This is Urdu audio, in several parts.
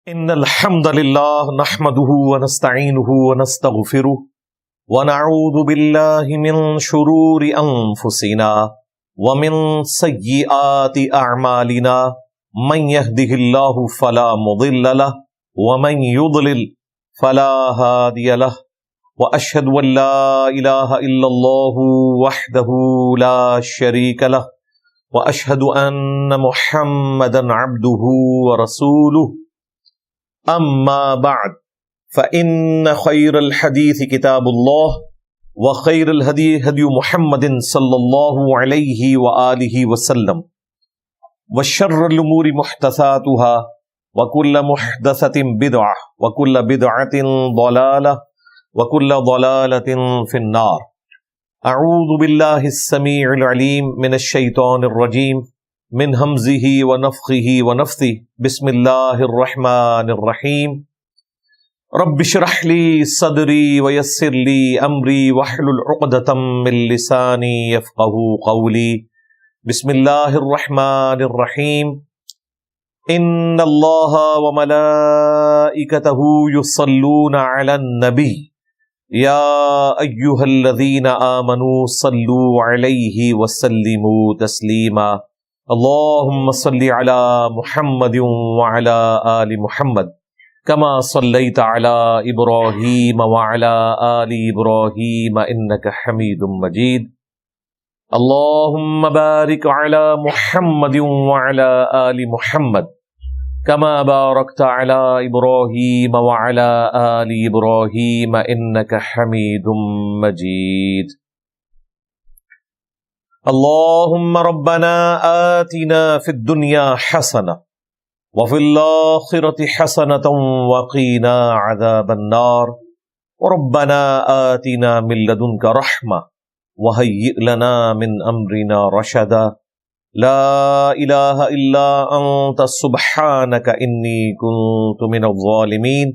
إن الحمد لله نحمده ونستعينه ونستغفره ونعوذ بالله من شرور أنفسنا ومن سيئات أعمالنا من يهده الله فلا مضل له ومن يضلل فلا هادي له وأشهد أن لا إله إلا الله وحده لا شريك له وأشهد أن محمدا عبده ورسوله أما بعد فإن خير الحديث كتاب الله وخير الهدي هدي محمد صلى الله عليه وآله وسلم وشر الأمور محدثاتها وكل محدثة بدعة وكل بدعة ضلالة وكل ضلالة في النار. أعوذ بالله السميع العليم من الشيطان الرجيم من همزه ونفخه ونفثه. بسم الله الرحمن الرحيم. رب اشرح لي صدري ويسر لي أمري واحلل عقدة من لساني يفقهوا قولي. بسم الله الرحمن الرحيم. إن الله وملائكته يصلون على النبي يا أيها الذين آمنوا صلوا عليه وسلموا تسليما. اللهم صل على محمد وعلى آل محمد كما صليت على إبراهيم وعلى آل إبراهيم إنك حميد مجيد. اللهم بارك على محمد وعلى آل محمد كما باركت على إبراهيم وعلى آل إبراهيم إنك حميد مجيد. اللهم ربنا آتنا في الدنيا حسنة وفي الآخرة حسنة وقنا عذاب النار. وربنا آتنا من لدنك رحمة وهيئ لنا من أمرنا رشدا. لا إله إلا أنت سبحانك إني كنت من الظالمين.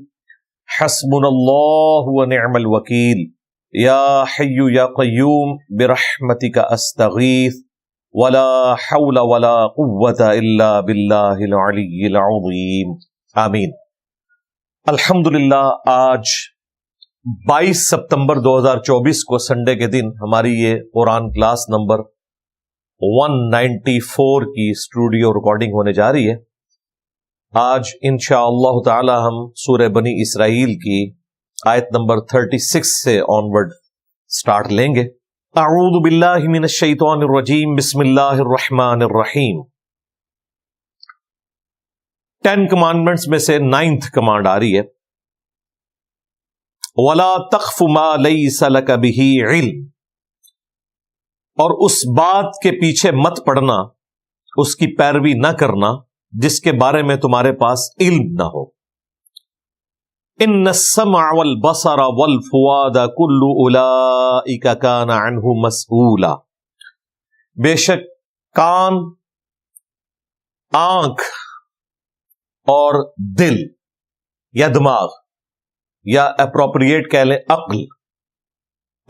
حسبنا الله ونعم الوكيل. یا حی یا قیوم برحمتک استغیث ولا حول ولا قوة الا باللہ العلی العظیم. آمین. الحمدللہ آج 22 ستمبر 2024 کو سنڈے کے دن ہماری یہ قرآن کلاس نمبر 194 کی اسٹوڈیو ریکارڈنگ ہونے جا رہی ہے. آج انشاءاللہ تعالی ہم سورہ بنی اسرائیل کی آیت نمبر 36 سے آنورڈ سٹارٹ لیں گے. اعوذ باللہ من الشیطان الرجیم. بسم اللہ الرحمن الرحیم. 10 کمانڈمنٹس میں سے 9th کمانڈ آ رہی ہے. وَلَا تَخْفُ مَا لَيْسَ لَكَ بِهِ عِلْمٍ. اور اس بات کے پیچھے مت پڑنا، اس کی پیروی نہ کرنا جس کے بارے میں تمہارے پاس علم نہ ہو. ان السمع والبصر والفؤاد كل اولئک کان عنہ مسئولا. بے شک کان، آنکھ اور دل یا دماغ یا اپروپریٹ کہہ لیں عقل،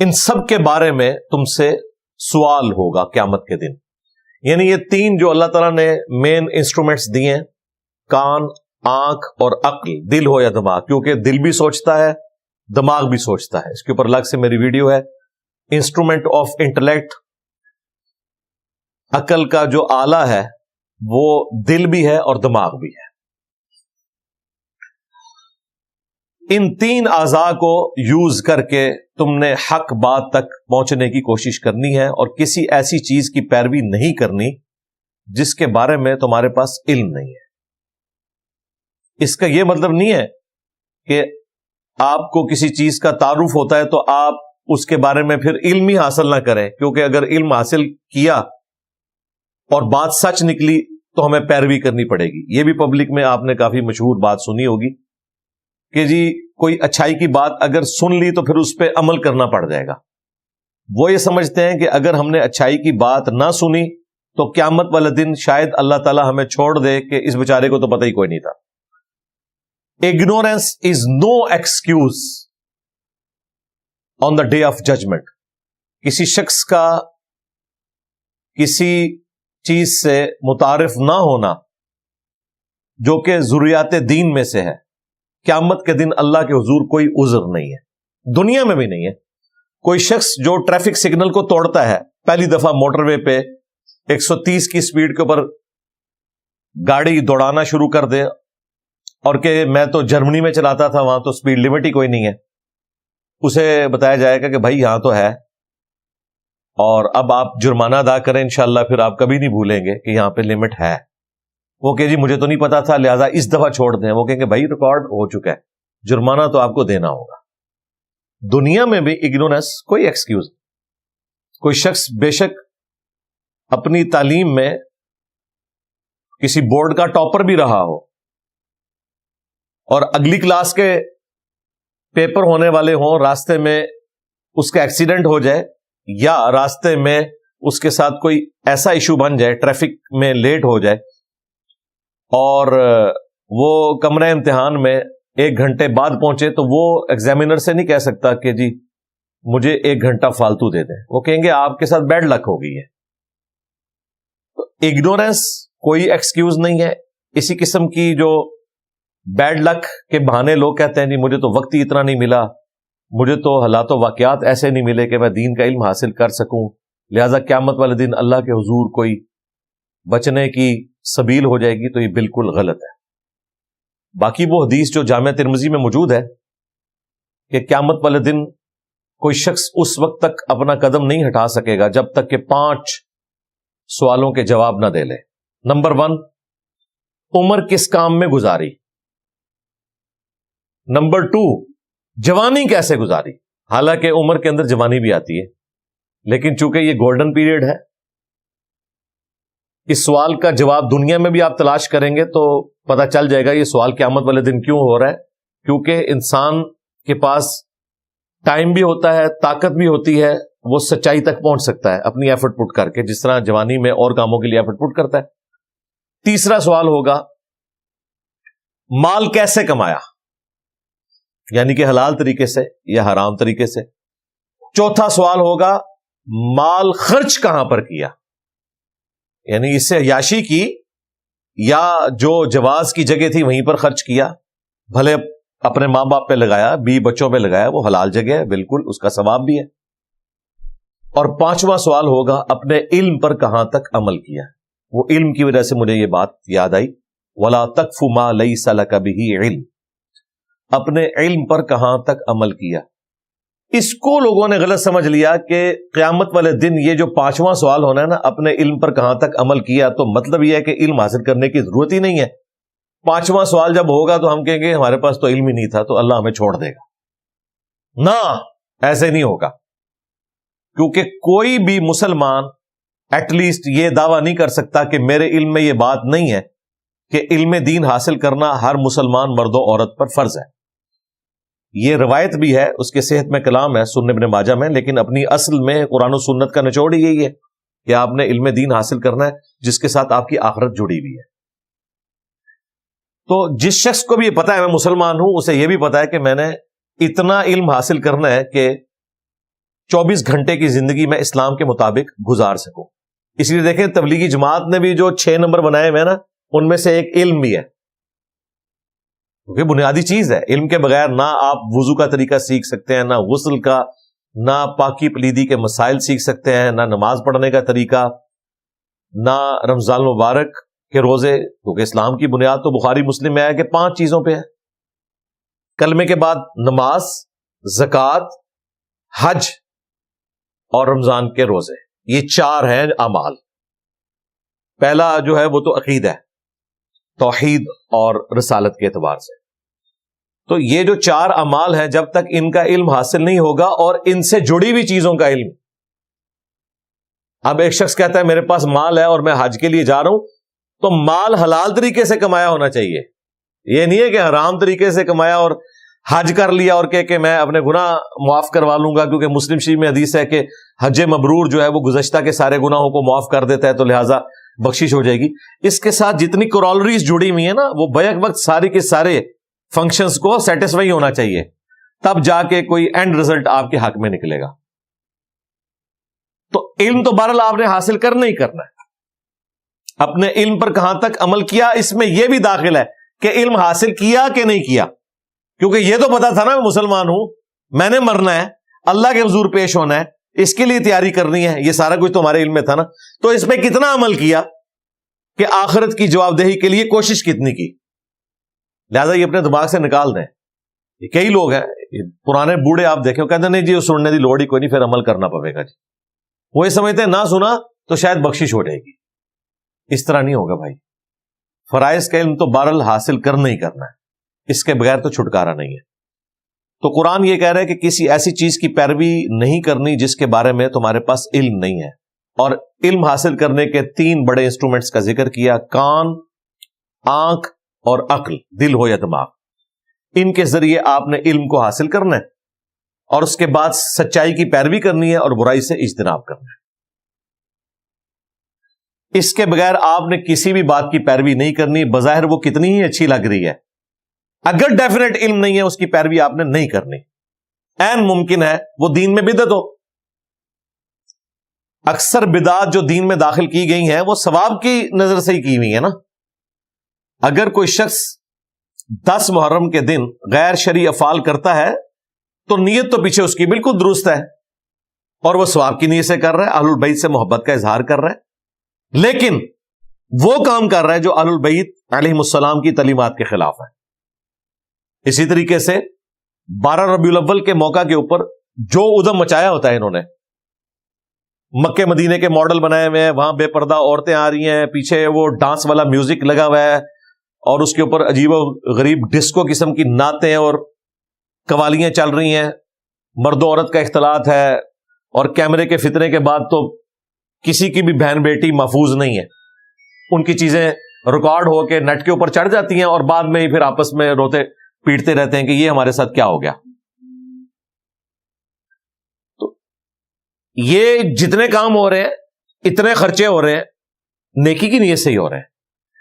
ان سب کے بارے میں تم سے سوال ہوگا قیامت کے دن. یعنی یہ 3 جو اللہ تعالیٰ نے مین انسٹرومنٹس دیے ہیں، کان، آنکھ اور عقل، دل ہو یا دماغ، کیونکہ دل بھی سوچتا ہے دماغ بھی سوچتا ہے. اس کے اوپر الگ سے میری ویڈیو ہے. انسٹرومنٹ آف انٹلیکٹ، عقل کا جو آلہ ہے وہ دل بھی ہے اور دماغ بھی ہے. ان 3 اعضاء کو یوز کر کے تم نے حق بات تک پہنچنے کی کوشش کرنی ہے اور کسی ایسی چیز کی پیروی نہیں کرنی جس کے بارے میں تمہارے پاس علم نہیں ہے. اس کا یہ مطلب نہیں ہے کہ آپ کو کسی چیز کا تعارف ہوتا ہے تو آپ اس کے بارے میں پھر علم ہی حاصل نہ کریں، کیونکہ اگر علم حاصل کیا اور بات سچ نکلی تو ہمیں پیروی کرنی پڑے گی. یہ بھی پبلک میں آپ نے کافی مشہور بات سنی ہوگی کہ جی کوئی اچھائی کی بات اگر سن لی تو پھر اس پہ عمل کرنا پڑ جائے گا. وہ یہ سمجھتے ہیں کہ اگر ہم نے اچھائی کی بات نہ سنی تو قیامت والے دن شاید اللہ تعالیٰ ہمیں چھوڑ دے کہ اس بیچارے کو تو پتہ ہی کوئی نہیں تھا. Ignorance is no excuse on the day of judgment. کسی شخص کا کسی چیز سے متعارف نہ ہونا جو کہ ضروریات دین میں سے ہے، قیامت کے دن اللہ کے حضور کوئی عذر نہیں ہے، دنیا میں بھی نہیں ہے۔ کوئی شخص جو ٹریفک سگنل کو توڑتا ہے، پہلی دفعہ موٹر وے پہ 130 کی سپیڈ کے اوپر گاڑی دوڑانا شروع کر دے اور کہ میں تو جرمنی میں چلاتا تھا، وہاں تو سپیڈ لمٹ ہی کوئی نہیں ہے، اسے بتایا جائے گا کہ بھائی یہاں تو ہے اور اب آپ جرمانہ ادا کریں، انشاءاللہ پھر آپ کبھی نہیں بھولیں گے کہ یہاں پہ لمٹ ہے۔ وہ کہ جی مجھے تو نہیں پتا تھا لہذا اس دفعہ چھوڑ دیں، وہ کہیں گے بھائی ریکارڈ ہو چکا ہے، جرمانہ تو آپ کو دینا ہوگا۔ دنیا میں بھی اگنورنس کوئی ایکسکیوز نہیں۔ کوئی شخص بے شک اپنی تعلیم میں کسی بورڈ کا ٹاپر بھی رہا ہو اور اگلی کلاس کے پیپر ہونے والے ہوں، راستے میں اس کا ایکسیڈنٹ ہو جائے یا راستے میں اس کے ساتھ کوئی ایسا ایشو بن جائے، ٹریفک میں لیٹ ہو جائے اور وہ کمرہ امتحان میں 1 گھنٹے بعد پہنچے، تو وہ ایگزامینر سے نہیں کہہ سکتا کہ جی مجھے 1 گھنٹہ فالتو دے دیں، وہ کہیں گے آپ کے ساتھ بیڈ لک ہو گئی ہے۔ تو اگنورینس کوئی ایکسکیوز نہیں ہے۔ اسی قسم کی جو بیڈ لک کے بہانے لوگ کہتے ہیں جی مجھے تو وقت ہی اتنا نہیں ملا، مجھے تو حالات و واقعات ایسے نہیں ملے کہ میں دین کا علم حاصل کر سکوں، لہذا قیامت والے دن اللہ کے حضور کوئی بچنے کی سبیل ہو جائے گی، تو یہ بالکل غلط ہے۔ باقی وہ حدیث جو جامع ترمذی میں موجود ہے کہ قیامت والے دن کوئی شخص اس وقت تک اپنا قدم نہیں ہٹا سکے گا جب تک کہ 5 سوالوں کے جواب نہ دے لے۔ نمبر 1، عمر کس کام میں گزاری۔ نمبر 2، جوانی کیسے گزاری۔ حالانکہ عمر کے اندر جوانی بھی آتی ہے، لیکن چونکہ یہ گولڈن پیریڈ ہے، اس سوال کا جواب دنیا میں بھی آپ تلاش کریں گے تو پتہ چل جائے گا یہ سوال قیامت والے دن کیوں ہو رہا ہے، کیونکہ انسان کے پاس ٹائم بھی ہوتا ہے، طاقت بھی ہوتی ہے، وہ سچائی تک پہنچ سکتا ہے اپنی ایفرٹ پٹ کر کے، جس طرح جوانی میں اور کاموں کے لیے ایفرٹ پٹ کرتا ہے۔ تیسرا سوال ہوگا مال کیسے کمایا، یعنی کہ حلال طریقے سے یا حرام طریقے سے۔ چوتھا سوال ہوگا مال خرچ کہاں پر کیا، یعنی اس سے عیاشی کی یا جو جواز کی جگہ تھی وہیں پر خرچ کیا، بھلے اپنے ماں باپ پہ لگایا، بیوی بچوں پہ لگایا، وہ حلال جگہ ہے، بالکل اس کا ثواب بھی ہے۔ اور 5واں سوال ہوگا اپنے علم پر کہاں تک عمل کیا۔ وہ علم کی وجہ سے مجھے یہ بات یاد آئی، وَلَا تَقْفُ مَا لَيْسَ لَكَ بِهِ عِلْمٌ، اپنے علم پر کہاں تک عمل کیا۔ اس کو لوگوں نے غلط سمجھ لیا کہ قیامت والے دن یہ جو 5واں سوال ہونا ہے نا، اپنے علم پر کہاں تک عمل کیا، تو مطلب یہ ہے کہ علم حاصل کرنے کی ضرورت ہی نہیں ہے۔ 5واں سوال جب ہوگا تو ہم کہیں گے ہمارے پاس تو علم ہی نہیں تھا تو اللہ ہمیں چھوڑ دے گا۔ نہ، ایسے نہیں ہوگا، کیونکہ کوئی بھی مسلمان ایٹ لیسٹ یہ دعویٰ نہیں کر سکتا کہ میرے علم میں یہ بات نہیں ہے کہ علم دین حاصل کرنا ہر مسلمان مرد و عورت پر فرض ہے۔ یہ روایت بھی ہے، اس کے صحت میں کلام ہے سنن ابن ماجہ میں، لیکن اپنی اصل میں قرآن و سنت کا نچوڑ ہی یہی ہے کہ آپ نے علم دین حاصل کرنا ہے جس کے ساتھ آپ کی آخرت جڑی ہوئی ہے۔ تو جس شخص کو بھی یہ پتا ہے میں مسلمان ہوں، اسے یہ بھی پتا ہے کہ میں نے اتنا علم حاصل کرنا ہے کہ 24 گھنٹے کی زندگی میں اسلام کے مطابق گزار سکوں۔ اس لیے دیکھیں تبلیغی جماعت نے بھی جو 6 نمبر بنائے ہوئے ہیں نا، ان میں سے ایک علم بھی ہے، کیونکہ بنیادی چیز ہے۔ علم کے بغیر نہ آپ وضو کا طریقہ سیکھ سکتے ہیں، نہ غسل کا، نہ پاکی پلیدی کے مسائل سیکھ سکتے ہیں، نہ نماز پڑھنے کا طریقہ، نہ رمضان المبارک کے روزے، کیونکہ اسلام کی بنیاد تو بخاری مسلم میں ہے کہ 5 چیزوں پہ ہے۔ کلمے کے بعد نماز، زکوٰۃ، حج اور رمضان کے روزے، یہ 4 ہیں اعمال۔ پہلا جو ہے وہ تو عقیدہ ہے، توحید اور رسالت کے اعتبار سے۔ تو یہ جو 4 اعمال ہیں، جب تک ان کا علم حاصل نہیں ہوگا اور ان سے جڑی ہوئی چیزوں کا علم، اب ایک شخص کہتا ہے میرے پاس مال ہے اور میں حج کے لیے جا رہا ہوں، تو مال حلال طریقے سے کمایا ہونا چاہیے، یہ نہیں ہے کہ حرام طریقے سے کمایا اور حج کر لیا اور کہ میں اپنے گناہ معاف کروا لوں گا، کیونکہ مسلم شریف میں حدیث ہے کہ حج مبرور جو ہے وہ گزشتہ کے سارے گناہوں کو معاف کر دیتا ہے، تو لہٰذا بخشش ہو جائے گی۔ اس کے ساتھ جتنی کورالریز جڑی ہوئی ہیں نا، وہ بیک وقت ساری کے سارے فنکشنز کو سیٹسفائی ہونا چاہیے، تب جا کے کوئی اینڈ رزلٹ آپ کے حق میں نکلے گا۔ تو علم تو بہرحال آپ نے حاصل کرنا ہی کرنا ہے۔ اپنے علم پر کہاں تک عمل کیا، اس میں یہ بھی داخل ہے کہ علم حاصل کیا کہ نہیں کیا، کیونکہ یہ تو پتا تھا نا میں مسلمان ہوں، میں نے مرنا ہے، اللہ کے حضور پیش ہونا ہے، اس کے لیے تیاری کرنی ہے، یہ سارا کچھ تمہارے علم میں تھا نا، تو اس پہ کتنا عمل کیا کہ آخرت کی جواب دہی کے لیے کوشش کتنی کی، لہذا یہ اپنے دماغ سے نکال دیں۔ یہ کئی لوگ ہیں پرانے بوڑھے آپ دیکھیں، وہ کہتے ہیں نہیں جی وہ سننے دی لوڑ ہی کوئی نہیں، پھر عمل کرنا پڑے گا جی، وہ یہ سمجھتے ہیں نہ سنا تو شاید بخشش ہو جائے گی۔ اس طرح نہیں ہوگا بھائی، فرائض کا علم تو بہرحال حاصل کرنا ہی کرنا ہے، اس کے بغیر تو چھٹکارا نہیں ہے۔ تو قرآن یہ کہہ رہا ہے کہ کسی ایسی چیز کی پیروی نہیں کرنی جس کے بارے میں تمہارے پاس علم نہیں ہے، اور علم حاصل کرنے کے 3 بڑے انسٹرومنٹس کا ذکر کیا، کان، آنکھ اور عقل، دل ہو یا دماغ، ان کے ذریعے آپ نے علم کو حاصل کرنا ہے، اور اس کے بعد سچائی کی پیروی کرنی ہے اور برائی سے اجتناب کرنا ہے۔ اس کے بغیر آپ نے کسی بھی بات کی پیروی نہیں کرنی، بظاہر وہ کتنی ہی اچھی لگ رہی ہے، اگر ڈیفینیٹ علم نہیں ہے اس کی پیروی آپ نے نہیں کرنی، عین ممکن ہے وہ دین میں بدعت ہو۔ اکثر بدعات جو دین میں داخل کی گئی ہیں وہ ثواب کی نظر سے ہی کی ہوئی ہیں نا۔ اگر کوئی شخص 10 محرم کے دن غیر شرعی افعال کرتا ہے تو نیت تو پیچھے اس کی بالکل درست ہے، اور وہ ثواب کی نیت سے کر رہا ہے، اہل البیت سے محبت کا اظہار کر رہا ہے، لیکن وہ کام کر رہا ہے جو اہل البیت علیہم السلام کی تعلیمات کے خلاف ہے۔ اسی طریقے سے 12 ربیع الاول کے موقع کے اوپر جو ادھم مچایا ہوتا ہے انہوں نے، مکے مدینے کے ماڈل بنائے ہوئے ہیں، وہاں بے پردہ عورتیں آ رہی ہیں، پیچھے وہ ڈانس والا میوزک لگا ہوا ہے، اور اس کے اوپر عجیب و غریب ڈسکو قسم کی نعتیں اور قوالیاں چل رہی ہیں، مرد و عورت کا اختلاط ہے، اور کیمرے کے فتنے کے بعد تو کسی کی بھی بہن بیٹی محفوظ نہیں ہے، ان کی چیزیں ریکارڈ ہو کے نیٹ کے اوپر چڑھ جاتی ہیں، اور بعد میں ہی پھر آپس میں روتے پیٹتے رہتے ہیں کہ یہ ہمارے ساتھ کیا ہو گیا۔ تو یہ جتنے کام ہو رہے ہیں، اتنے خرچے ہو رہے ہیں، نیکی کی نیت سے ہی ہو رہے ہیں،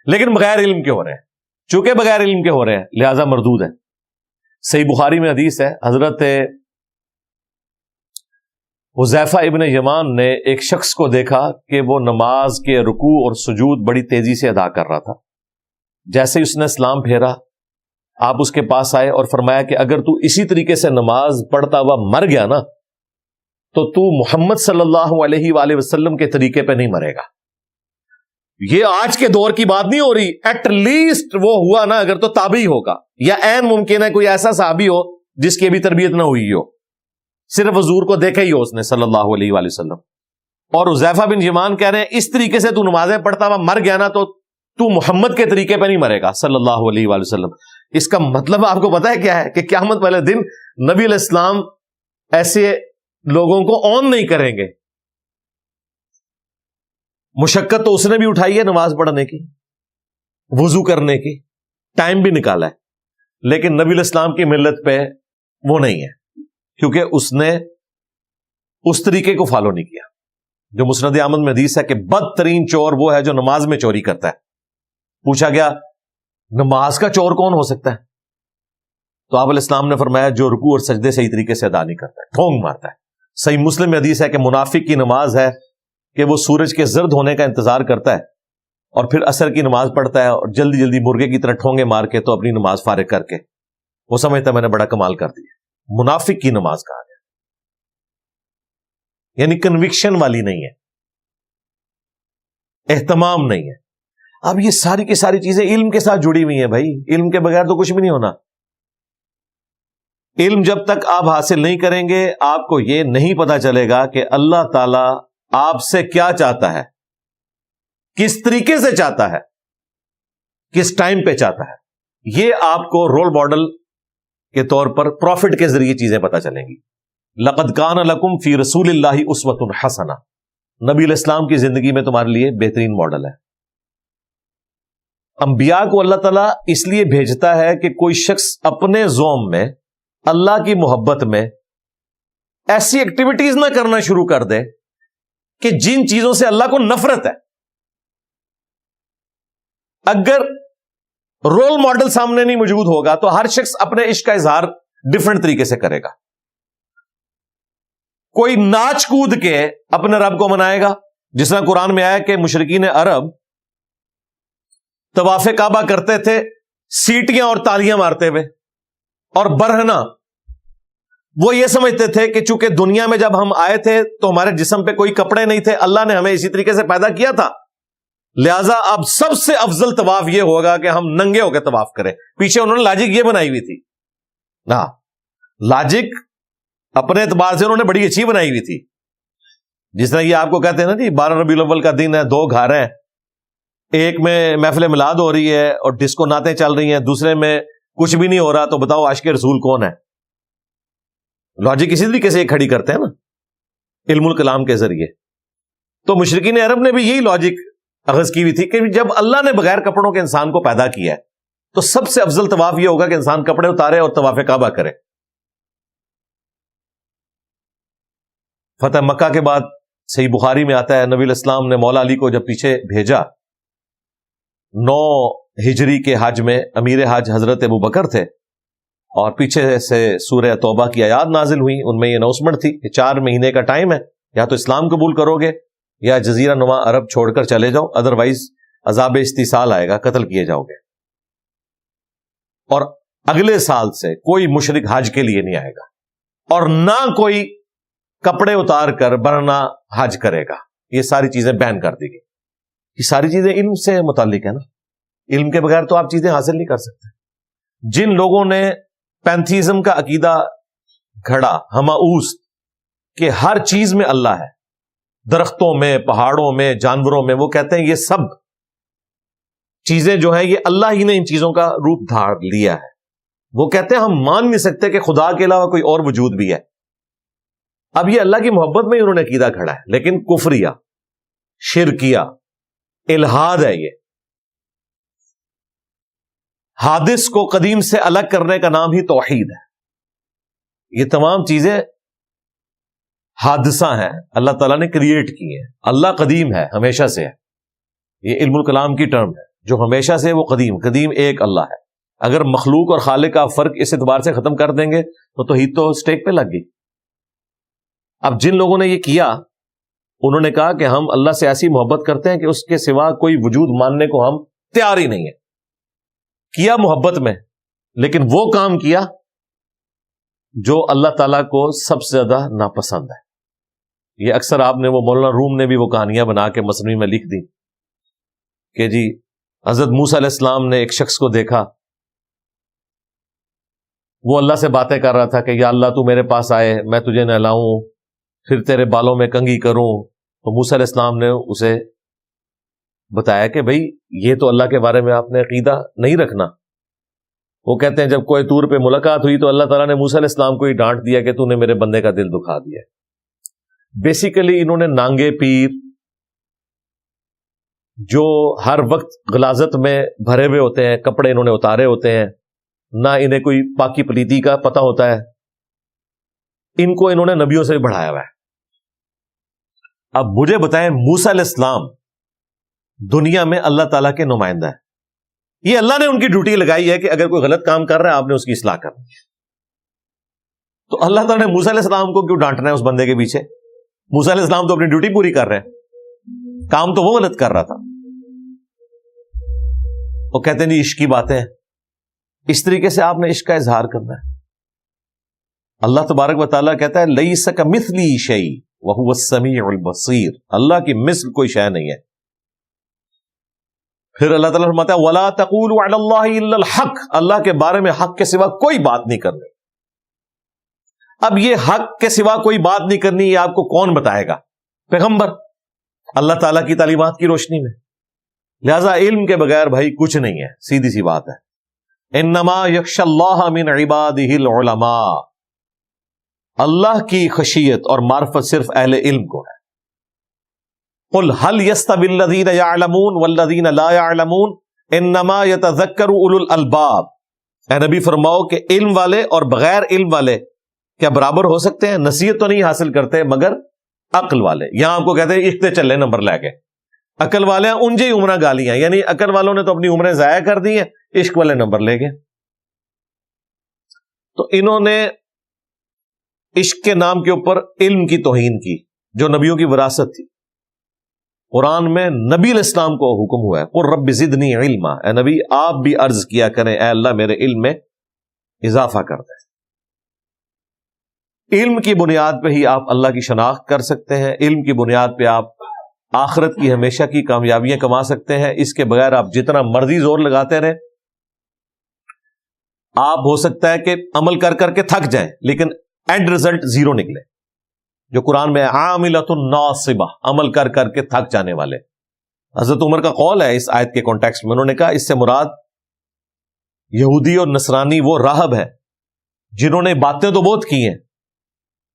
لیکن بغیر علم کے ہو رہے ہیں، چونکہ بغیر علم کے ہو رہے ہیں لہذا مردود ہے۔ صحیح بخاری میں حدیث ہے، حضرت حذیفہ ابن یمان نے ایک شخص کو دیکھا کہ وہ نماز کے رکوع اور سجود بڑی تیزی سے ادا کر رہا تھا۔ جیسے ہی اس نے اسلام پھیرا، آپ اس کے پاس آئے اور فرمایا کہ اگر تو اسی طریقے سے نماز پڑھتا ہوا مر گیا نا تو محمد صلی اللہ علیہ وآلہ وسلم کے طریقے پہ نہیں مرے گا۔ یہ آج کے دور کی بات نہیں ہو رہی، ایٹ لیسٹ وہ ہوا نا اگر تو تابعی ہوگا، یا عین ممکن ہے کوئی ایسا صحابی ہو جس کی ابھی تربیت نہ ہوئی ہو، صرف حضور کو دیکھا ہی ہو اس نے صلی اللہ علیہ وآلہ وسلم۔ اور حذیفہ بن یمان کہہ رہے ہیں اس طریقے سے تو نمازیں پڑھتا ہوا مر گیا نا تو محمد کے طریقے پہ نہیں مرے گا صلی اللہ علیہ وآلہ وسلم۔ اس کا مطلب آپ کو پتا ہے کیا ہے؟ کہ قیامت والے دن نبی علیہ السلام ایسے لوگوں کو اون نہیں کریں گے۔ مشقت تو اس نے بھی اٹھائی ہے نماز پڑھنے کی، وضو کرنے کی، ٹائم بھی نکالا ہے، لیکن نبی علیہ السلام کی ملت پہ وہ نہیں ہے، کیونکہ اس نے اس طریقے کو فالو نہیں کیا۔ جو مسند احمد میں حدیث ہے کہ بدترین چور وہ ہے جو نماز میں چوری کرتا ہے۔ پوچھا گیا نماز کا چور کون ہو سکتا ہے؟ تو آپ علیہ السلام نے فرمایا جو رکوع اور سجدے صحیح طریقے سے ادا نہیں کرتا ہے، ٹھونگ مارتا ہے۔ صحیح مسلم میں حدیث ہے کہ منافق کی نماز ہے کہ وہ سورج کے زرد ہونے کا انتظار کرتا ہے اور پھر عصر کی نماز پڑھتا ہے، اور جلدی جلدی مرغے کی طرح ٹھونگے مار کے تو اپنی نماز فارغ کر کے وہ سمجھتا ہے میں نے بڑا کمال کر دیا۔ منافق کی نماز کہا گیا، یعنی کنوکشن والی نہیں ہے، اہتمام نہیں ہے۔ اب یہ ساری کی ساری چیزیں علم کے ساتھ جڑی ہوئی ہیں بھائی، علم کے بغیر تو کچھ بھی نہیں ہونا۔ علم جب تک آپ حاصل نہیں کریں گے آپ کو یہ نہیں پتا چلے گا کہ اللہ تعالی آپ سے کیا چاہتا ہے، کس طریقے سے چاہتا ہے، کس ٹائم پہ چاہتا ہے۔ یہ آپ کو رول ماڈل کے طور پر پروفٹ کے ذریعے چیزیں پتا چلیں گی۔ لقد کان لکم فی رسول اللہ اسوۃ حسنہ، نبی علیہ السلام کی زندگی میں تمہارے لیے بہترین ماڈل ہے۔ انبیاء کو اللہ تعالیٰ اس لیے بھیجتا ہے کہ کوئی شخص اپنے زوم میں اللہ کی محبت میں ایسی ایکٹیویٹیز نہ کرنا شروع کر دے کہ جن چیزوں سے اللہ کو نفرت ہے۔ اگر رول ماڈل سامنے نہیں موجود ہوگا تو ہر شخص اپنے عشق کا اظہار ڈفرنٹ طریقے سے کرے گا۔ کوئی ناچ کود کے اپنے رب کو منائے گا، جس طرح قرآن میں آیا کہ مشرکین عرب طواف کعبہ کرتے تھے سیٹیاں اور تالیاں مارتے ہوئے، اور برہنا وہ یہ سمجھتے تھے کہ چونکہ دنیا میں جب ہم آئے تھے تو ہمارے جسم پہ کوئی کپڑے نہیں تھے، اللہ نے ہمیں اسی طریقے سے پیدا کیا تھا، لہذا اب سب سے افضل طواف یہ ہوگا کہ ہم ننگے ہو کے طواف کریں۔ پیچھے انہوں نے لاجک یہ بنائی ہوئی تھی نا، لاجک اپنے اعتبار سے انہوں نے بڑی اچھی بنائی ہوئی تھی، جس طرح یہ آپ کو کہتے ہیں نا جی 12 ربیع الاول کا دن ہے، 2 گھر ہیں، ایک میں محفل میلاد ہو رہی ہے اور ڈسکو نعتیں چل رہی ہیں، دوسرے میں کچھ بھی نہیں ہو رہا، تو بتاؤ عاشق رسول کون ہے؟ لاجک اسی طریقے سے کھڑی کرتے ہیں نا علم الکلام کے ذریعے۔ تو مشرکین عرب نے بھی یہی لاجک اخذ کی ہوئی تھی کہ جب اللہ نے بغیر کپڑوں کے انسان کو پیدا کیا ہے تو سب سے افضل طواف یہ ہوگا کہ انسان کپڑے اتارے اور طواف کعبہ کرے۔ فتح مکہ کے بعد صحیح بخاری میں آتا ہے، نبی علیہ السلام نے مولا علی کو جب پیچھے بھیجا، 9 ہجری کے حج میں امیر حج حضرت ابو بکر تھے، اور پیچھے سے سورہ توبہ کی آیات نازل ہوئی، ان میں یہ اناؤنسمنٹ تھی کہ 4 مہینے کا ٹائم ہے، یا تو اسلام قبول کرو گے یا جزیرہ نما عرب چھوڑ کر چلے جاؤ، ادروائز عذاب استیصال آئے گا، قتل کیے جاؤ گے۔ اور اگلے سال سے کوئی مشرک حج کے لیے نہیں آئے گا، اور نہ کوئی کپڑے اتار کر برہنہ حج کرے گا، یہ ساری چیزیں بین کر دی گئی۔ یہ ساری چیزیں علم سے متعلق ہے نا، علم کے بغیر تو آپ چیزیں حاصل نہیں کر سکتے۔ جن لوگوں نے پینتھیزم کا عقیدہ گھڑا، ہماؤس کہ ہر چیز میں اللہ ہے، درختوں میں، پہاڑوں میں، جانوروں میں، وہ کہتے ہیں یہ سب چیزیں جو ہیں یہ اللہ ہی نے ان چیزوں کا روپ دھار لیا ہے۔ وہ کہتے ہیں ہم مان نہیں سکتے کہ خدا کے علاوہ کوئی اور وجود بھی ہے۔ اب یہ اللہ کی محبت میں ہی انہوں نے عقیدہ کھڑا ہے، لیکن کفریہ، شرکیہ، الہاد ہے۔ یہ حادث کو قدیم سے الگ کرنے کا نام ہی توحید ہے۔ یہ تمام چیزیں حادثہ ہیں، اللہ تعالیٰ نے کریٹ کی ہیں۔ اللہ قدیم ہے، ہمیشہ سے ہے، یہ علم الکلام کی ٹرم ہے، جو ہمیشہ سے وہ قدیم ایک اللہ ہے۔ اگر مخلوق اور خالق کا فرق اس اعتبار سے ختم کر دیں گے تو توحید تو اسٹیک پہ لگ گئی۔ اب جن لوگوں نے یہ کیا، انہوں نے کہا کہ ہم اللہ سے ایسی محبت کرتے ہیں کہ اس کے سوا کوئی وجود ماننے کو ہم تیار ہی نہیں ہے۔ کیا محبت میں، لیکن وہ کام کیا جو اللہ تعالیٰ کو سب سے زیادہ ناپسند ہے۔ یہ اکثر آپ نے وہ مولانا روم نے بھی وہ کہانیاں بنا کے مصنوی میں لکھ دی کہ جی حضرت موسیٰ علیہ السلام نے ایک شخص کو دیکھا، وہ اللہ سے باتیں کر رہا تھا کہ یا اللہ تو میرے پاس آئے، میں تجھے نہلاؤں، پھر تیرے بالوں میں کنگھی کروں۔ تو موسیٰ علیہ السلام نے اسے بتایا کہ بھئی یہ تو اللہ کے بارے میں آپ نے عقیدہ نہیں رکھنا۔ وہ کہتے ہیں جب کوہ طور پہ ملاقات ہوئی تو اللہ تعالیٰ نے موسیٰ علیہ السلام کو ہی ڈانٹ دیا کہ تو نے میرے بندے کا دل دکھا دیا۔ بیسیکلی انہوں نے نانگے پیر جو ہر وقت غلاظت میں بھرے ہوئے ہوتے ہیں، کپڑے انہوں نے اتارے ہوتے ہیں، نہ انہیں کوئی پاکی پلیتی کا پتہ ہوتا ہے، ان کو انہوں نے نبیوں سے بڑھایا ہوا ہے۔ اب مجھے بتائیں، موسیٰ علیہ السلام دنیا میں اللہ تعالیٰ کے نمائندہ ہے، یہ اللہ نے ان کی ڈیوٹی لگائی ہے کہ اگر کوئی غلط کام کر رہا ہے آپ نے اس کی اصلاح کرنی ہے۔ تو اللہ تعالیٰ نے موسیٰ علیہ السلام کو کیوں ڈانٹنا ہے اس بندے کے پیچھے؟ موسیٰ علیہ السلام تو اپنی ڈیوٹی پوری کر رہے ہیں، کام تو وہ غلط کر رہا تھا۔ وہ کہتے ہیں نہیں عشق کی باتیں، اس طریقے سے آپ نے عشق کا اظہار کرنا ہے۔ اللہ تبارک و تعالیٰ کہتا ہے لیس کمثلی شیء وہو السمیع البصیر، اللہ کی مثل کوئی شے نہیں ہے۔ پھر اللہ تعالیٰ فرماتا ہے وَلَا تَقُولُوا عَلَى اللَّهِ إِلَّا الْحَقِّ، اللہ کے بارے میں حق کے سوا کوئی بات نہیں کرنی۔ اب یہ حق کے سوا کوئی بات نہیں کرنی، یہ آپ کو کون بتائے گا؟ پیغمبر، اللہ تعالیٰ کی تعلیمات کی روشنی میں۔ لہذا علم کے بغیر بھائی کچھ نہیں ہے، سیدھی سی بات ہے۔ انما یخشی اللہ من عبادہ العلماء، اللہ کی خشیت اور معرفت صرف اہل علم کو ہے۔ قل هل يستوي الذين يعلمون والذين لا يعلمون انما يتذكر اولو الالباب، اے نبی فرماؤ کہ علم والے اور بغیر علم والے کیا برابر ہو سکتے ہیں؟ نصیحت تو نہیں حاصل کرتے مگر عقل والے۔ یہاں آپ کو کہتے ہیں اختے چلے نمبر لے کے، عقل والے ہیں انجے ہی عمرہ گالیاں، یعنی عقل والوں نے تو اپنی عمریں ضائع کر دی ہیں، عشق والے نمبر لے گئے۔ تو انہوں نے عشق کے نام کے اوپر علم کی توہین کی جو نبیوں کی وراثت تھی۔ قرآن میں نبی علیہ السلام کو حکم ہوا ہے قل رب زدنی علما، اے نبی آپ بھی عرض کیا کریں اے اللہ میرے علم میں اضافہ کر دیں۔ علم کی بنیاد پہ ہی آپ اللہ کی شناخت کر سکتے ہیں، علم کی بنیاد پہ آپ آخرت کی ہمیشہ کی کامیابیاں کما سکتے ہیں۔ اس کے بغیر آپ جتنا مرضی زور لگاتے رہیں، آپ ہو سکتا ہے کہ عمل کر کر کے تھک جائیں لیکن اینڈ رزلٹ زیرو نکلے، جو قرآن میں عاملۃ ناصبہ، عمل کر کر کے تھک جانے والے۔ حضرت عمر کا قول ہے اس آیت کے کانٹیکسٹ میں، انہوں نے کہا اس سے مراد یہودی اور نصرانی وہ راہب ہے جنہوں نے باتیں تو بہت کی ہیں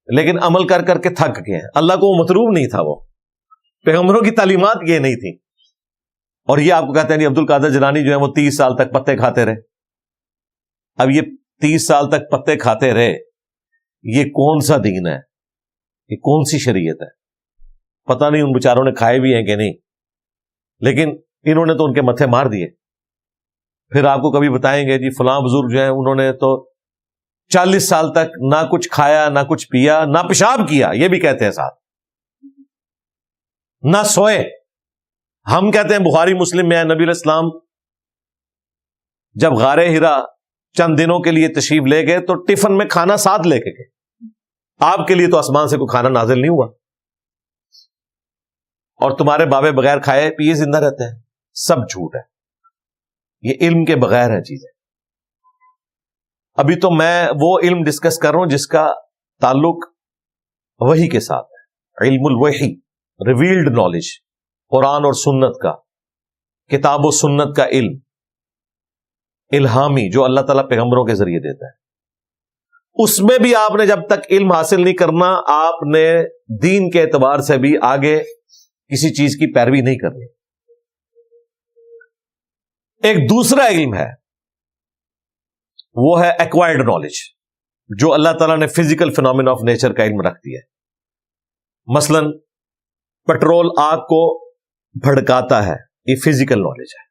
لیکن عمل کر کر کے تھک گئے ہیں۔ اللہ کو وہ مطلوب نہیں تھا، وہ پیغمبروں کی تعلیمات یہ نہیں تھی، اور یہ آپ کو کہتے ہیں عبد القادر جیلانی جو ہے وہ 30 سال تک پتے کھاتے رہے۔ اب یہ 30 سال تک پتے کھاتے رہے، یہ کون سا دین ہے، یہ کون سی شریعت ہے؟ پتہ نہیں ان بیچاروں نے کھائے بھی ہیں کہ نہیں، لیکن انہوں نے تو ان کے متھے مار دیے۔ پھر آپ کو کبھی بتائیں گے جی فلاں بزرگ جو ہیں انہوں نے تو 40 سال تک نہ کچھ کھایا نہ کچھ پیا نہ پیشاب کیا، یہ بھی کہتے ہیں ساتھ، نہ سوئے۔ ہم کہتے ہیں بخاری مسلم میں ہے نبی علیہ السلام جب غار ہرا چند دنوں کے لیے تشریف لے گئے تو ٹفن میں کھانا ساتھ لے کے گئے۔ آپ کے لیے تو آسمان سے کوئی کھانا نازل نہیں ہوا، اور تمہارے بابے بغیر کھائے پیے زندہ رہتے ہیں۔ سب جھوٹ ہے، یہ علم کے بغیر ہے چیزیں۔ ابھی تو میں وہ علم ڈسکس کر رہا ہوں جس کا تعلق وحی کے ساتھ ہے، علم الوحی، ریویلڈ نالج، قرآن اور سنت کا، کتاب و سنت کا علم، الہامی جو اللہ تعالیٰ پیغمبروں کے ذریعے دیتا ہے۔ اس میں بھی آپ نے جب تک علم حاصل نہیں کرنا، آپ نے دین کے اعتبار سے بھی آگے کسی چیز کی پیروی نہیں کرنی۔ ایک دوسرا علم ہے، وہ ہے ایکوائرڈ نالج، جو اللہ تعالیٰ نے فزیکل فینومینا آف نیچر کا علم رکھ دیا ہے۔ مثلا پیٹرول آگ کو بھڑکاتا ہے، یہ فزیکل نالج ہے،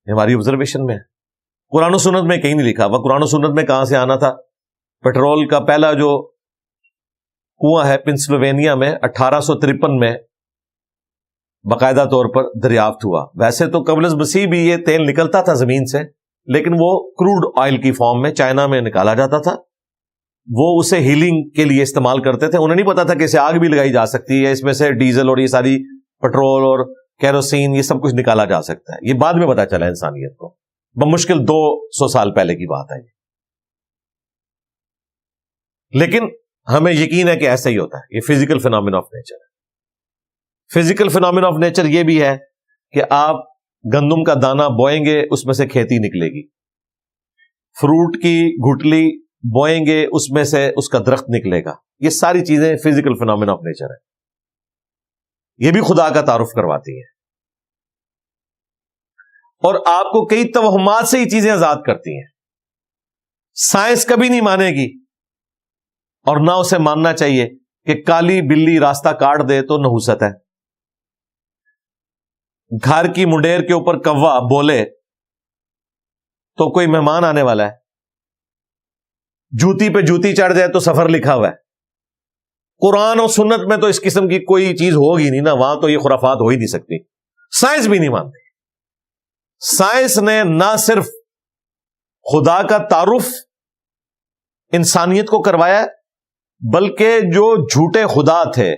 یہ ہماری آبزرویشن میں ہے۔ قرآن و سنت میں کہیں نہیں لکھا ہوا، قرآن و سنت میں کہاں سے آنا تھا؟ پیٹرول کا پہلا جو کنواں ہے پنسلوینیا میں 1853 میں باقاعدہ طور پر دریافت ہوا۔ ویسے تو قبل از مسیح بھی یہ تیل نکلتا تھا زمین سے، لیکن وہ کروڈ آئل کی فارم میں چائنا میں نکالا جاتا تھا۔ وہ اسے ہیلنگ کے لیے استعمال کرتے تھے، انہیں نہیں پتا تھا کہ اسے آگ بھی لگائی جا سکتی ہے، اس میں سے ڈیزل اور یہ ساری پیٹرول اور کیروسین یہ سب کچھ نکالا جا سکتا ہے۔ یہ بعد میں پتا چلا انسانیت کو، بمشکل 200 سال پہلے کی بات ہے۔ لیکن ہمیں یقین ہے کہ ایسا ہی ہوتا ہے، یہ فزیکل فینومینا آف نیچر ہے۔ فزیکل فینومینا آف نیچر یہ بھی ہے کہ آپ گندم کا دانہ بوئیں گے، اس میں سے کھیتی نکلے گی، فروٹ کی گھٹلی بوئیں گے، اس میں سے اس کا درخت نکلے گا۔ یہ ساری چیزیں فزیکل فینومینا آف نیچر ہے، یہ بھی خدا کا تعارف کرواتی ہیں، اور آپ کو کئی توہمات سے یہ چیزیں آزاد کرتی ہیں۔ سائنس کبھی نہیں مانے گی، اور نہ اسے ماننا چاہیے کہ کالی بلی راستہ کاٹ دے تو نحوست ہے، گھر کی منڈیر کے اوپر کوا بولے تو کوئی مہمان آنے والا ہے، جوتی پہ جوتی چڑھ جائے تو سفر لکھا ہوا ہے۔ قرآن اور سنت میں تو اس قسم کی کوئی چیز ہوگی نہیں نا، وہاں تو یہ خرافات ہو ہی نہیں سکتی۔ سائنس بھی نہیں مانتی۔ سائنس نے نہ صرف خدا کا تعارف انسانیت کو کروایا ہے، بلکہ جو جھوٹے خدا تھے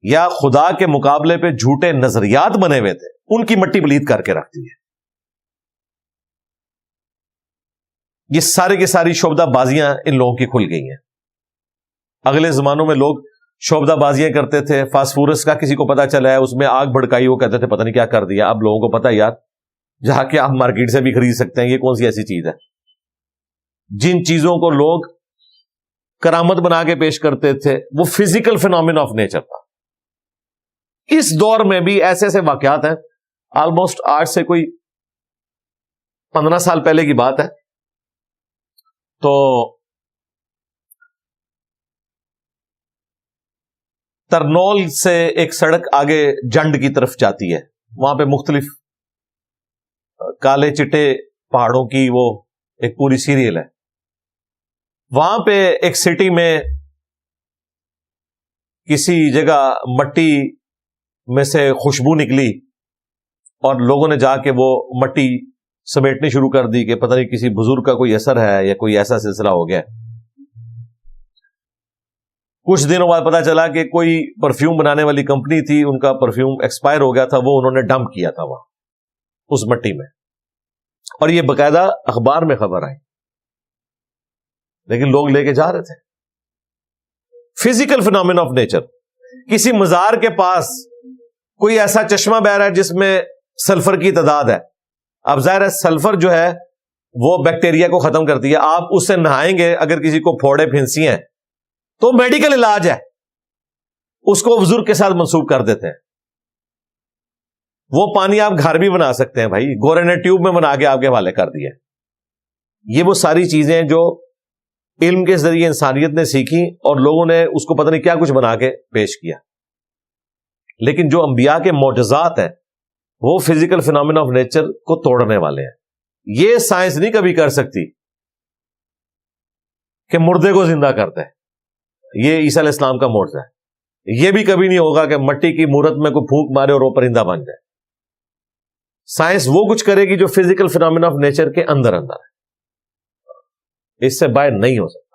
یا خدا کے مقابلے پہ جھوٹے نظریات بنے ہوئے تھے، ان کی مٹی پلید کر کے رکھتی ہے۔ یہ سارے کی ساری شعبدہ بازیاں ان لوگوں کی کھل گئی ہیں۔ اگلے زمانوں میں لوگ شعبدہ بازیاں کرتے تھے، فاسفورس کا کسی کو پتا چلا ہے اس میں آگ بھڑکائی، وہ کہتے تھے پتہ نہیں کیا کر دیا۔ اب لوگوں کو پتا یار جہاں کہ آپ مارکیٹ سے بھی خرید سکتے ہیں، یہ کون سی ایسی چیز ہے؟ جن چیزوں کو لوگ کرامت بنا کے پیش کرتے تھے وہ فزیکل فینومینا آف نیچر تھا۔ اس دور میں بھی ایسے ایسے واقعات ہیں، آلموسٹ آج سے کوئی 15 سال پہلے کی بات ہے، تو ترنول سے ایک سڑک آگے جنڈ کی طرف جاتی ہے، وہاں پہ مختلف کالے چٹے پہاڑوں کی وہ ایک پوری سیریل ہے۔ وہاں پہ ایک سٹی میں کسی جگہ مٹی میں سے خوشبو نکلی اور لوگوں نے جا کے وہ مٹی سمیٹنی شروع کر دی کہ پتہ نہیں کسی بزرگ کا کوئی اثر ہے یا کوئی ایسا سلسلہ ہو گیا. کچھ دنوں بعد پتا چلا کہ کوئی پرفیوم بنانے والی کمپنی تھی, ان کا پرفیوم ایکسپائر ہو گیا تھا, وہ انہوں نے ڈمپ کیا تھا وہاں اس مٹی میں, اور یہ باقاعدہ اخبار میں خبر آئی, لیکن لوگ لے کے جا رہے تھے. Physical phenomena of nature. کسی مزار کے پاس کوئی ایسا چشمہ بہ رہا ہے جس میں سلفر کی تعداد ہے. اب ظاہر ہے سلفر جو ہے وہ بیکٹیریا کو ختم کرتی ہے, آپ اس سے نہائیں گے, اگر کسی کو پھوڑے پھنسی ہیں تو میڈیکل علاج ہے, اس کو بزرگ کے ساتھ منسوب کر دیتے ہیں. وہ پانی آپ گھر بھی بنا سکتے ہیں بھائی, گورے نے ٹیوب میں بنا کے آپ کے حوالے کر دیا. یہ وہ ساری چیزیں جو علم کے ذریعے انسانیت نے سیکھی اور لوگوں نے اس کو پتہ نہیں کیا کچھ بنا کے پیش کیا. لیکن جو انبیاء کے معجزات ہیں وہ فزیکل فینومینا آف نیچر کو توڑنے والے ہیں. یہ سائنس نہیں کبھی کر سکتی کہ مردے کو زندہ کرتا ہے, یہ عیسیٰ علیہ السلام کا معجزہ ہے. یہ بھی کبھی نہیں ہوگا کہ مٹی کی مورت میں کوئی پھونک مارے اور وہ پرندہ بن جائے. سائنس وہ کچھ کرے گی جو فزیکل فینومینا آف نیچر کے اندر اندر ہے, اس سے باہر نہیں ہو سکتا.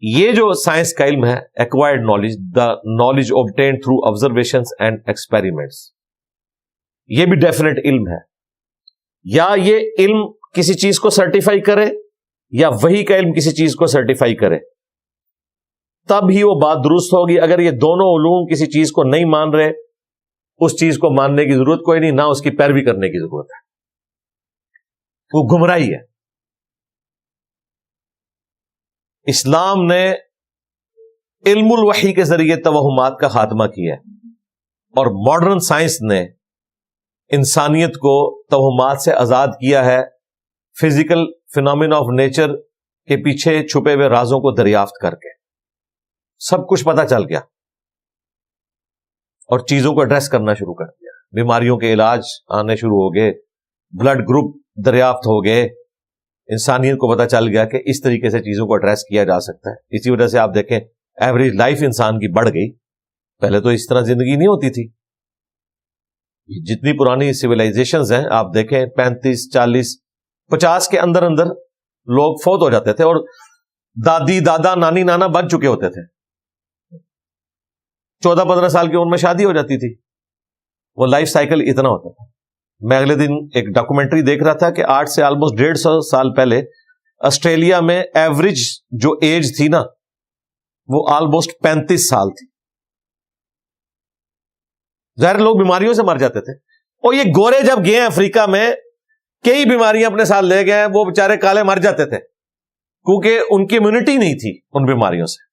یہ جو سائنس کا علم ہے, acquired knowledge, the knowledge obtained through observations and experiments, یہ بھی ڈیفینیٹ علم ہے. یا یہ علم کسی چیز کو سرٹیفائی کرے یا وحی کا علم کسی چیز کو سرٹیفائی کرے, تب ہی وہ بات درست ہوگی. اگر یہ دونوں علوم کسی چیز کو نہیں مان رہے, اس چیز کو ماننے کی ضرورت کوئی نہیں, نہ اس کی پیروی کرنے کی ضرورت ہے, وہ گمراہی ہے. اسلام نے علم الوحی کے ذریعے توہمات کا خاتمہ کیا ہے, اور ماڈرن سائنس نے انسانیت کو توہمات سے آزاد کیا ہے, فزیکل فینومینا آف نیچر کے پیچھے چھپے ہوئے رازوں کو دریافت کر کے. سب کچھ پتہ چل گیا اور چیزوں کو ایڈریس کرنا شروع کر دیا. بیماریوں کے علاج آنے شروع ہو گئے, بلڈ گروپ دریافت ہو گئے, انسانیت کو پتہ چل گیا کہ اس طریقے سے چیزوں کو ایڈریس کیا جا سکتا ہے. اسی وجہ سے آپ دیکھیں ایوریج لائف انسان کی بڑھ گئی. پہلے تو اس طرح زندگی نہیں ہوتی تھی. جتنی پرانی سویلائزیشنز ہیں آپ دیکھیں 35, 40, 50 کے اندر اندر لوگ فوت ہو جاتے تھے, اور دادی دادا نانی نانا بن چکے ہوتے تھے. 14-15 سال کی عمر میں شادی ہو جاتی تھی. وہ لائف سائیکل اتنا ہوتا تھا. میں اگلے دن ایک ڈاکومنٹری دیکھ رہا تھا کہ 8 سے آلموسٹ 150 سال پہلے آسٹریلیا میں ایوریج جو ایج تھی نا وہ آلموسٹ 35 سال تھی. ظاہر لوگ بیماریوں سے مر جاتے تھے, اور یہ گورے جب گئے افریقہ میں کئی بیماریاں اپنے ساتھ لے گئے, وہ بےچارے کالے مر جاتے تھے کیونکہ ان کی امیونٹی نہیں تھی ان بیماریوں سے.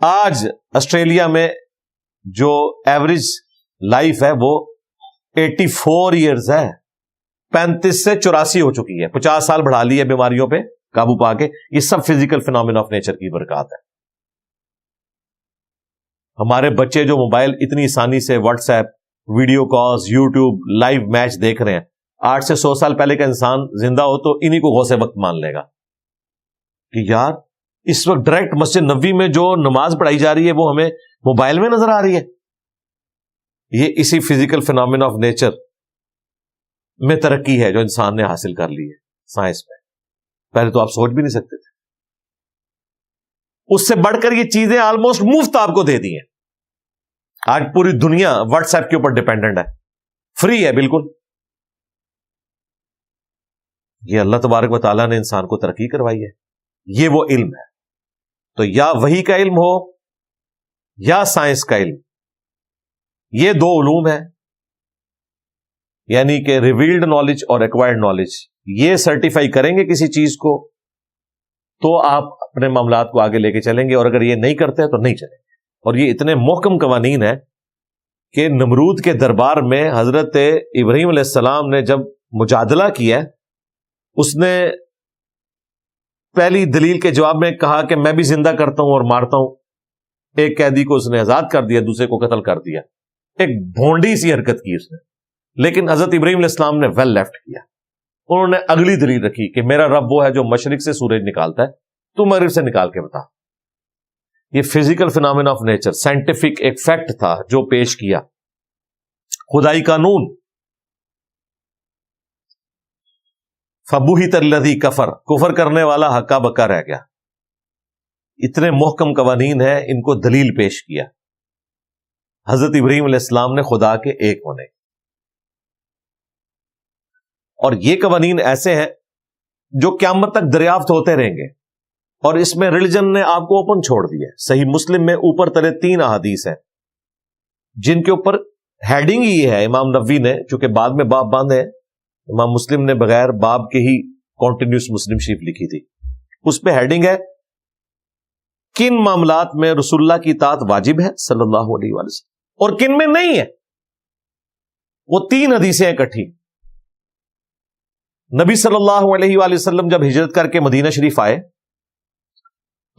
آج آسٹریلیا میں جو ایوریج لائف ہے وہ 84 ایئرز ہے, 35 سے 84 ہو چکی ہے. 50 سال بڑھا لی ہے بیماریوں پہ قابو پا کے. یہ سب فزیکل فینومینا آف نیچر کی برکات ہے. ہمارے بچے جو موبائل اتنی آسانی سے what's app, video calls, YouTube, live match دیکھ رہے ہیں, 8 سے 100 سال پہلے کا انسان زندہ ہو تو انہی کو غوث وقت مان لے گا کہ یار اس وقت ڈائریکٹ مسجد نبوی میں جو نماز پڑھائی جا رہی ہے وہ ہمیں موبائل میں نظر آ رہی ہے. یہ اسی فزیکل فینومینا آف نیچر میں ترقی ہے جو انسان نے حاصل کر لی ہے سائنس میں. پہلے تو آپ سوچ بھی نہیں سکتے تھے. اس سے بڑھ کر یہ چیزیں آلموسٹ مفت آپ کو دے دی ہیں. آج پوری دنیا واٹس ایپ کے اوپر ڈیپینڈنٹ ہے, فری ہے بالکل. یہ اللہ تبارک و تعالیٰ نے انسان کو ترقی کروائی ہے. یہ وہ علم ہے. تو یا وحی کا علم ہو یا سائنس کا علم, یہ دو علوم ہیں, یعنی کہ ریویلڈ نالج اور ایکوائرڈ نالج. یہ سرٹیفائی کریں گے کسی چیز کو تو آپ اپنے معاملات کو آگے لے کے چلیں گے, اور اگر یہ نہیں کرتے تو نہیں چلیں گے. اور یہ اتنے محکم قوانین ہیں کہ نمرود کے دربار میں حضرت ابراہیم علیہ السلام نے جب مجادلہ کیا, اس نے پہلی دلیل کے جواب میں کہا کہ میں بھی زندہ کرتا ہوں اور مارتا ہوں. ایک قیدی کو اس نے آزاد کر دیا, دوسرے کو قتل کر دیا. ایک بھونڈی سی حرکت کی اس نے, لیکن حضرت ابراہیم علیہ السلام نے ویل لیفٹ کیا. انہوں نے اگلی دلیل رکھی کہ میرا رب وہ ہے جو مشرق سے سورج نکالتا ہے, تو مغرب سے نکال کے بتا. یہ physical phenomena of nature, scientific ایک فیکٹ تھا جو پیش کیا، خدائی قانون. فبہت الذی کفر، کفر کرنے والا ہکا بکا رہ گیا. اتنے محکم قوانین ہیں، ان کو دلیل پیش کیا حضرت ابراہیم علیہ السلام نے خدا کے ایک ہونے. اور یہ قوانین ایسے ہیں جو قیامت تک دریافت ہوتے رہیں گے، اور اس میں ریلیجن نے آپ کو اوپن چھوڑ دیا. صحیح مسلم میں اوپر تلے 3 احادیث ہیں جن کے اوپر ہیڈنگ ہی ہے. امام نووی نے چونکہ بعد میں باب باندھے، امام مسلم نے بغیر باب کے ہی کانٹینیوس مسلم شریف لکھی تھی. اس پہ ہیڈنگ ہے کن معاملات میں رسول اللہ کی اطاعت واجب ہے صلی اللہ علیہ وآلہ وسلم اور کن میں نہیں ہے. وہ 3 حدیثیں اکٹھی. نبی صلی اللہ علیہ وآلہ وسلم جب ہجرت کر کے مدینہ شریف آئے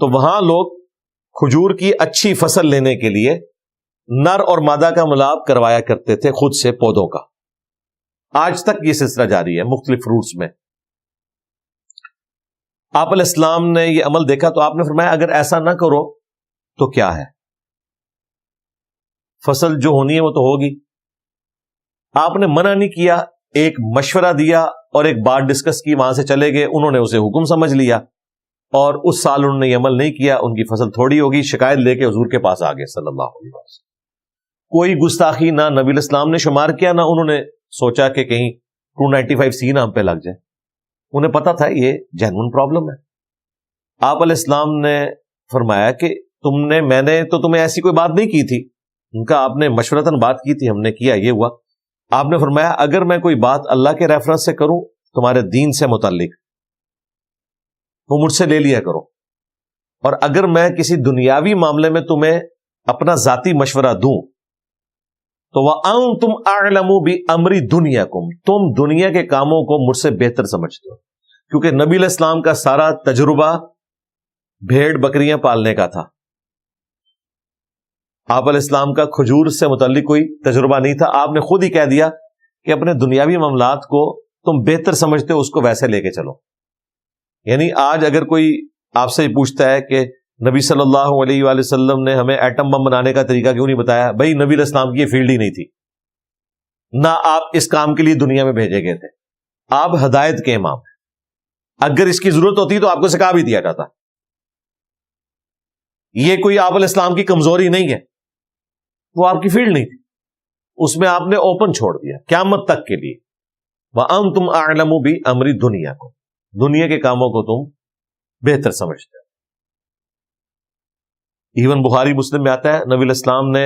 تو وہاں لوگ کھجور کی اچھی فصل لینے کے لیے نر اور مادہ کا ملاپ کروایا کرتے تھے خود سے پودوں کا. آج تک یہ سلسلہ جاری ہے مختلف فروٹس میں. آپ علیہ السلام نے یہ عمل دیکھا تو آپ نے فرمایا اگر ایسا نہ کرو تو کیا ہے، فصل جو ہونی ہے وہ تو ہوگی. آپ نے منع نہیں کیا، ایک مشورہ دیا اور ایک بات ڈسکس کی، وہاں سے چلے گئے. انہوں نے اسے حکم سمجھ لیا اور اس سال انہوں نے یہ عمل نہیں کیا، ان کی فصل تھوڑی ہوگی. شکایت لے کے حضور کے پاس آ گئے صلی اللہ علیہ وسلم. کوئی گستاخی نہ نبی علیہ السلام نے شمار کیا، نہ انہوں نے سوچا کہ کہیں 295C نام پہ لگ جائے. انہیں پتا تھا یہ جینوئن پرابلم ہے. آپ علیہ السلام نے فرمایا کہ میں نے تو تمہیں ایسی کوئی بات نہیں کی تھی. ان کا آپ نے مشورتاً بات کی تھی، ہم نے کیا، یہ ہوا. آپ نے فرمایا اگر میں کوئی بات اللہ کے ریفرنس سے کروں تمہارے دین سے متعلق وہ مجھ سے لے لیا کرو، اور اگر میں کسی دنیاوی معاملے میں تمہیں اپنا ذاتی مشورہ دوں تو وَأَنْتُمْ أَعْلَمُ بِأَمْرِ دُنْيَاكُمْ، تم دنیا کے کاموں کو مجھ سے بہتر سمجھتے ہو. کیونکہ نبی علیہ السلام کا سارا تجربہ بھیڑ بکریاں پالنے کا تھا. آپ علیہ السلام کا کھجور سے متعلق کوئی تجربہ نہیں تھا. آپ نے خود ہی کہہ دیا کہ اپنے دنیاوی معاملات کو تم بہتر سمجھتے ہو، اس کو ویسے لے کے چلو. یعنی آج اگر کوئی آپ سے پوچھتا ہے کہ نبی صلی اللہ علیہ وآلہ وسلم نے ہمیں ایٹم بم بنانے کا طریقہ کیوں نہیں بتایا، بھائی نبی علیہ السلام کی یہ فیلڈ ہی نہیں تھی، نہ آپ اس کام کے لیے دنیا میں بھیجے گئے تھے. آپ ہدایت کے امام ہیں. اگر اس کی ضرورت ہوتی تو آپ کو سکھا بھی دیا جاتا. یہ کوئی آپ علیہ السلام کی کمزوری نہیں ہے، وہ آپ کی فیلڈ نہیں تھی، اس میں آپ نے اوپن چھوڑ دیا قیامت تک کے لیے. وَأَنْتُمْ أَعْلَمُ بِأَمْرِ دُنْيَاكُمْ، دنیا کے کاموں کو تم بہتر سمجھتے ہو. ایون بخاری مسلم میں آتا ہے نبی علیہ السلام نے